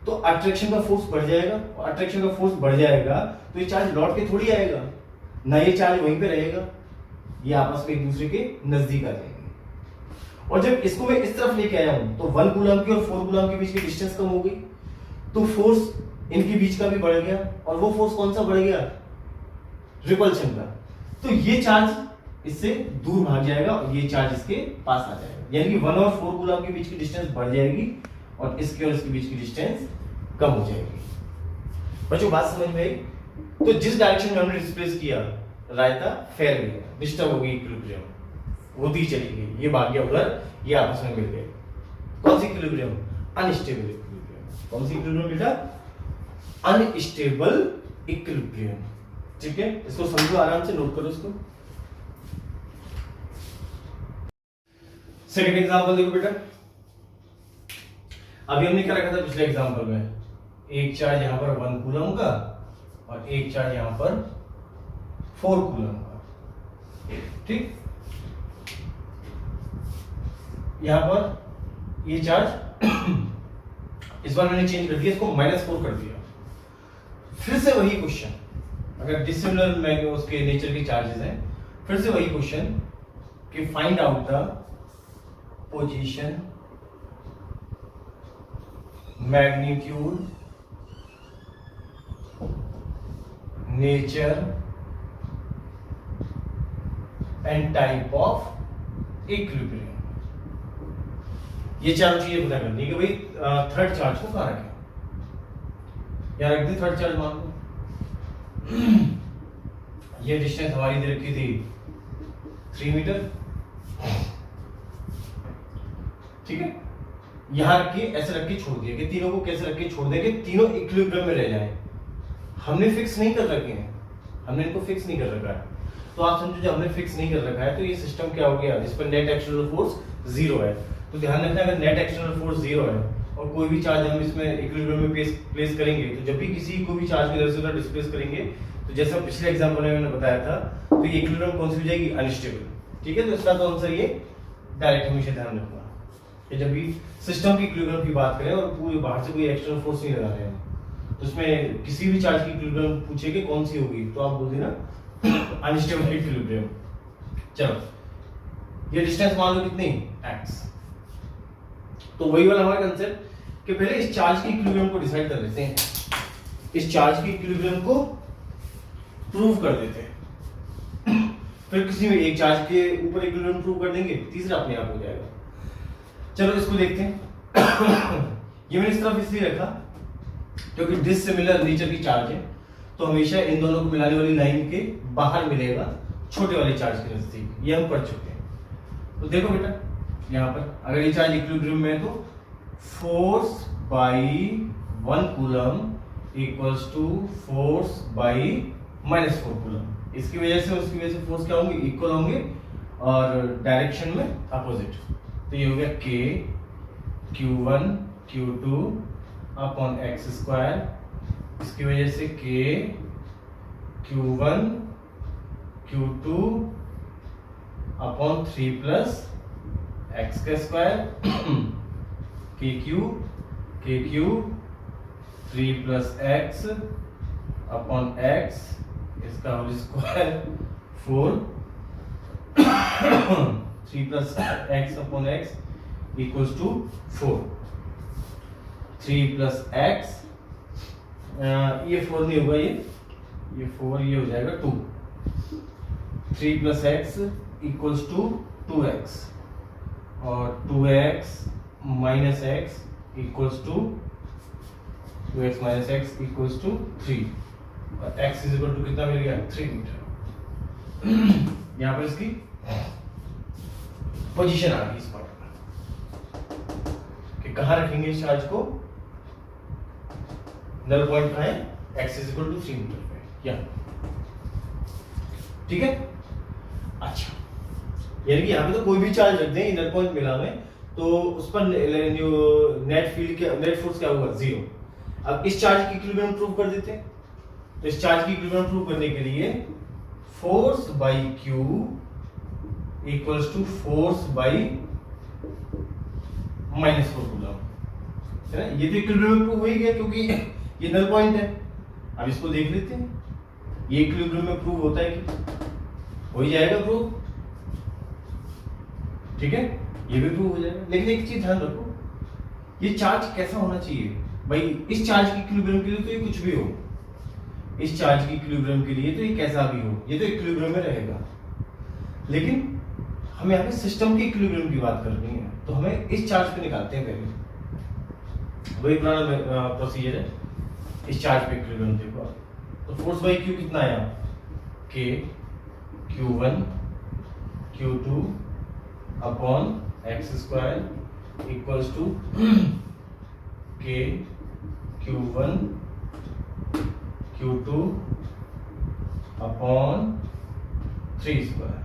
तो अट्रैक्शन का फोर्स बढ़ जाएगा, और अट्रैक्शन का फोर्स बढ़ जाएगा तो ये चार्ज लौट के थोड़ी आएगा ना, ये चार्ज वहीं पे रहेगा, ये आपस में एक दूसरे के नजदीक आ जाएंगे। और जब इसको मैं इस तरफ लेके आया हूं तो 1 कूलम की और 4 कूलम के बीच की डिस्टेंस कम हो गई, तो फोर्स इनके बीच का भी बढ़ गया, और वो फोर्स कौन सा बढ़ गया? रिपल्शन का। तो ये चार्ज इससे दूर भाग जाएगा और ये चार्ज इसके पास आ जाएगा, यानी कि 1 और 4 कूलम के बीच की डिस्टेंस बढ़ जाएगी और इसके बीच की डिस्टेंस कम हो जाएगी। बच्चों बात समझ में आई? तो जिस डायरेक्शन में हमने डिस्प्लेस किया रायता फैल गया, डिस्टर्ब हो गई इक्विलिब्रियम, होती चली गई, ये भाग गया उधर, ये आपस में मिल गए। कौन सी इक्विलिब्रियम? Unstable equilibrium. कौन सी इक्विलिब्रियम बेटा? Unstable equilibrium. ठीक है, इसको समझो, आराम से नोट करो इसको। सेकंड एग्जांपल देखो बेटा, अभी हमने क्या रखा था पिछले एग्जांपल में? एक चार्ज यहां पर 1 कूलम का और एक चार्ज यहां पर 4 कूलम का। ठीक, यहां पर ये चार्ज इस बार मैंने चेंज कर दिया, इसको -4 कर दिया। फिर से वही क्वेश्चन, अगर डिसिमिलर उसके नेचर के चार्जेस हैं, फिर से वही क्वेश्चन कि find out the position, magnitude, nature and type of equilibrium. ये चारों चीजें पता करनी है कि भाई थर्ड चार्ज को कहां रखें। या रख दी थर्ड चार्ज, मान लो ये डिस्टेंस हमारी दे रखी थी 3 मीटर, ठीक है, यहां रख के ऐसे रख के छोड़ दिया कि तीनों को कैसे रख के छोड़ देंगे, तीनों इक्विलिब्रियम में रह जाएं। हमने फिक्स नहीं कर रखे हैं, हमने इनको फिक्स नहीं कर रखा है, तो आप समझो जब हमने फिक्स नहीं कर रखा है तो ये सिस्टम क्या हो गया, जिस पर नेट एक्सटर्नल फोर्स 0 है। तो ध्यान रखना, अगर नेट एक्सटर्नल फोर्स 0 है और कोई भी चार्ज हम इसमें इक्विलिब्रियम में प्लेस करेंगे, तो जब भी किसी को भी चार्ज इधर से उधर डिस्प्लेस करेंगे, तो जैसा पिछले एग्जांपल में मैंने बताया था, तो ये इक्विलिब्रियम कौन सी हो जाएगी? अनस्टेबल। ठीक है, तो इसका तो आंसर ये डायरेक्ट हमेशा ध्यान रखना कि जब भी सिस्टम की इक्विलिब्रियम की बात करें और पूरे बाहर से कोई एक्सटर्नल फोर्स नहीं लगा रहे हैं, तो उसमें किसी भी चार्ज की इक्विलिब्रियम पूछेगे कौन सी होगी, तो आप बोल देना अनस्टेबल इक्विलिब्रियम। चलो, ये डिस्टेंस मान लो कितनी? x। तो वही वाला हमारा कंसेप्ट कि पहले इस चार्ज की इक्विलिब्रियम को डिसाइड कर लेते हैं, इस चार्ज की इक्विलिब्रियम को प्रूव कर देते हैं, फिर किसी में एक चार्ज के ऊपर इक्विलिब्रियम प्रूव कर देंगे, तीसरा अपने आप हो जाएगा। चलो इसको देखते हैं। ये मैंने इस तरफ इसलिए रखा क्योंकि डिसिमिलर नेचर की चार्ज है, तो हमेशा इन दोनों को मिलाने वाली लाइन के बाहर मिलेगा छोटे वाले चार्ज के नजदीक, ये हम पढ़ चुके हैं। तो देखो बेटा, यहाँ पर अगर ये चार्ज इक्विलिब्रियम में है तो force by 1 coulomb equals to force by -4 coulomb. इसकी वजह से उसकी वजह से फोर्स क्या होंगे? इक्वल होंगे और डायरेक्शन में अपोजिट। तो ये हो गया k q1 q2 upon x square, इसकी वजह से k q1 q2 upon 3 plus x का square KQ 3 plus x upon x, इसका whole square 4 3 plus x upon x equals to 4, 3 plus x, ये 4 नहीं होगा, ये 4, ये हो जाएगा 2, 3 plus x equals to 2x और 2x minus x equals to 2x minus x equals to 3 और x इज इक्वल टू कितना मिल गया 3 मीटर। यहाँ पर इसकी पोजीशन आ गई इस पॉइंट पर कि कहाँ रखेंगे इस चार्ज को, नल पॉइंट कहाँ है, x is equal to 3 metre पे, या ठीक है। अच्छा, यानी कि यहाँ पे तो कोई भी चार्ज रख दें इनर पॉइंट मिला में, तो उस पर नेट फील्ड के नेट फोर्स क्या होगा 0। अब इस चार्ज की इक्विलिब्रियम प्रूव कर देते हैं, तो इस चार्ज की इक्विलिब्रियम प्रूव करने के लिए force by Q equals to force by minus 4 coulomb, है ना। ये तो इक्विलिब्रियम प्रूव हो ही गया क्योंकि ये नल पॉइंट है। अब इसको देख लेते हैं, ये इक्विलिब्रियम में प्रूव होता है कि हो ही जाएगा प्रूव, ठीक है, ये भी प्रूव हो जाएगा। लेकिन एक चीज ध्यान रखो, ये चार्ज कैसा होना चाहिए भाई, इस चार्ज की इक्विलिब्रियम के लिए तो ये कुछ भी हो, इस चार्ज की इक्विलिब्रियम के लिए तो ये कैसा भी हो, ये तो इक्विलिब्रियम में रहेगा। लेकिन हमें यहाँ पे सिस्टम की इक्विलिब्रियम की बात करनी है, तो हमें इस चार्ज पे निकालते हैं पहले, वही पुराना प्रोसीजर है। इस चार्ज पे इक्विलिब्रियम देखो, तो फोर्स बाई क्यू कितना आया, k q1 q2 upon x square equals to k q1 q2 upon 3 square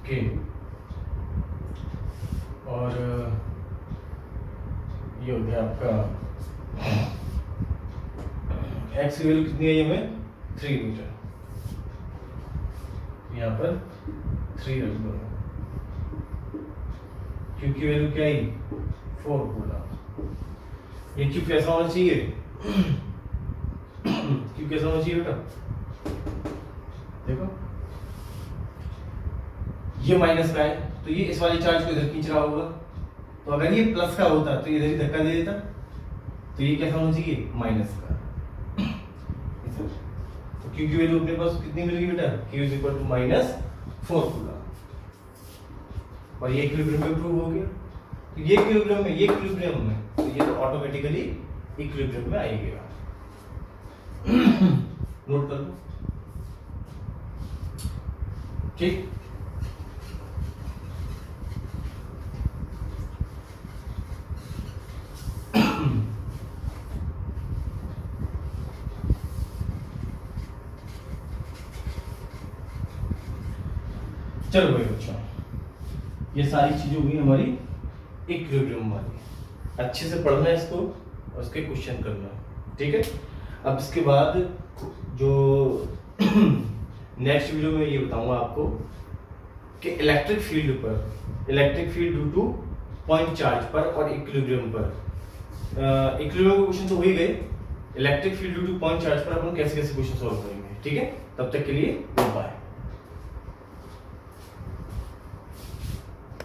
k और ये हो गया आपका x की वैल्यू कितनी है ये में 3 मीटर, यहाँ पर 3 रख दो, Q की वैल्यू क्या आई 4 कूलम। ये Q कैसा होना चाहिए Q कैसा होना चाहिए बेटा, देखो ये माइनस का है तो ये इस वाले चार्ज को इधर खींच रहा होगा, तो अगर ये प्लस का होता तो इधर ही धक्का दे देता, तो ये कैसा होना चाहिए माइनस का। तो Q की वैल्यू अपने पास कितनी मिल गई बेटा, Q is equal to minus 4 coulomb, और ये इक्विलिब्रियम में प्रूव हो गया। तो ये इक्विलिब्रियम में, ये इक्विलिब्रियम में, तो ये तो ऑटोमेटिकली इक्विलिब्रियम में आएगा। नोट कर लो, ठीक। चलो भाई बच्चों, ये सारी चीजें हुई हमारी इक्विलिब्रियम वाली, अच्छे से पढ़ना है इसको और उसके क्वेश्चन करना, ठीक है। अब इसके बाद जो नेक्स्ट वीडियो में ये बताऊंगा आपको कि इलेक्ट्रिक फील्ड पर, electric field due two point charge पर और इक्विलिब्रियम पर, इक्विलिब्रियम के क्वेश्चन तो हो ही गए, electric field due two point charge पर अपन कैसे कैसे क्वेश्चन सॉल्व करेंगे, ठीक है। तब तक के लिए गुड बाय।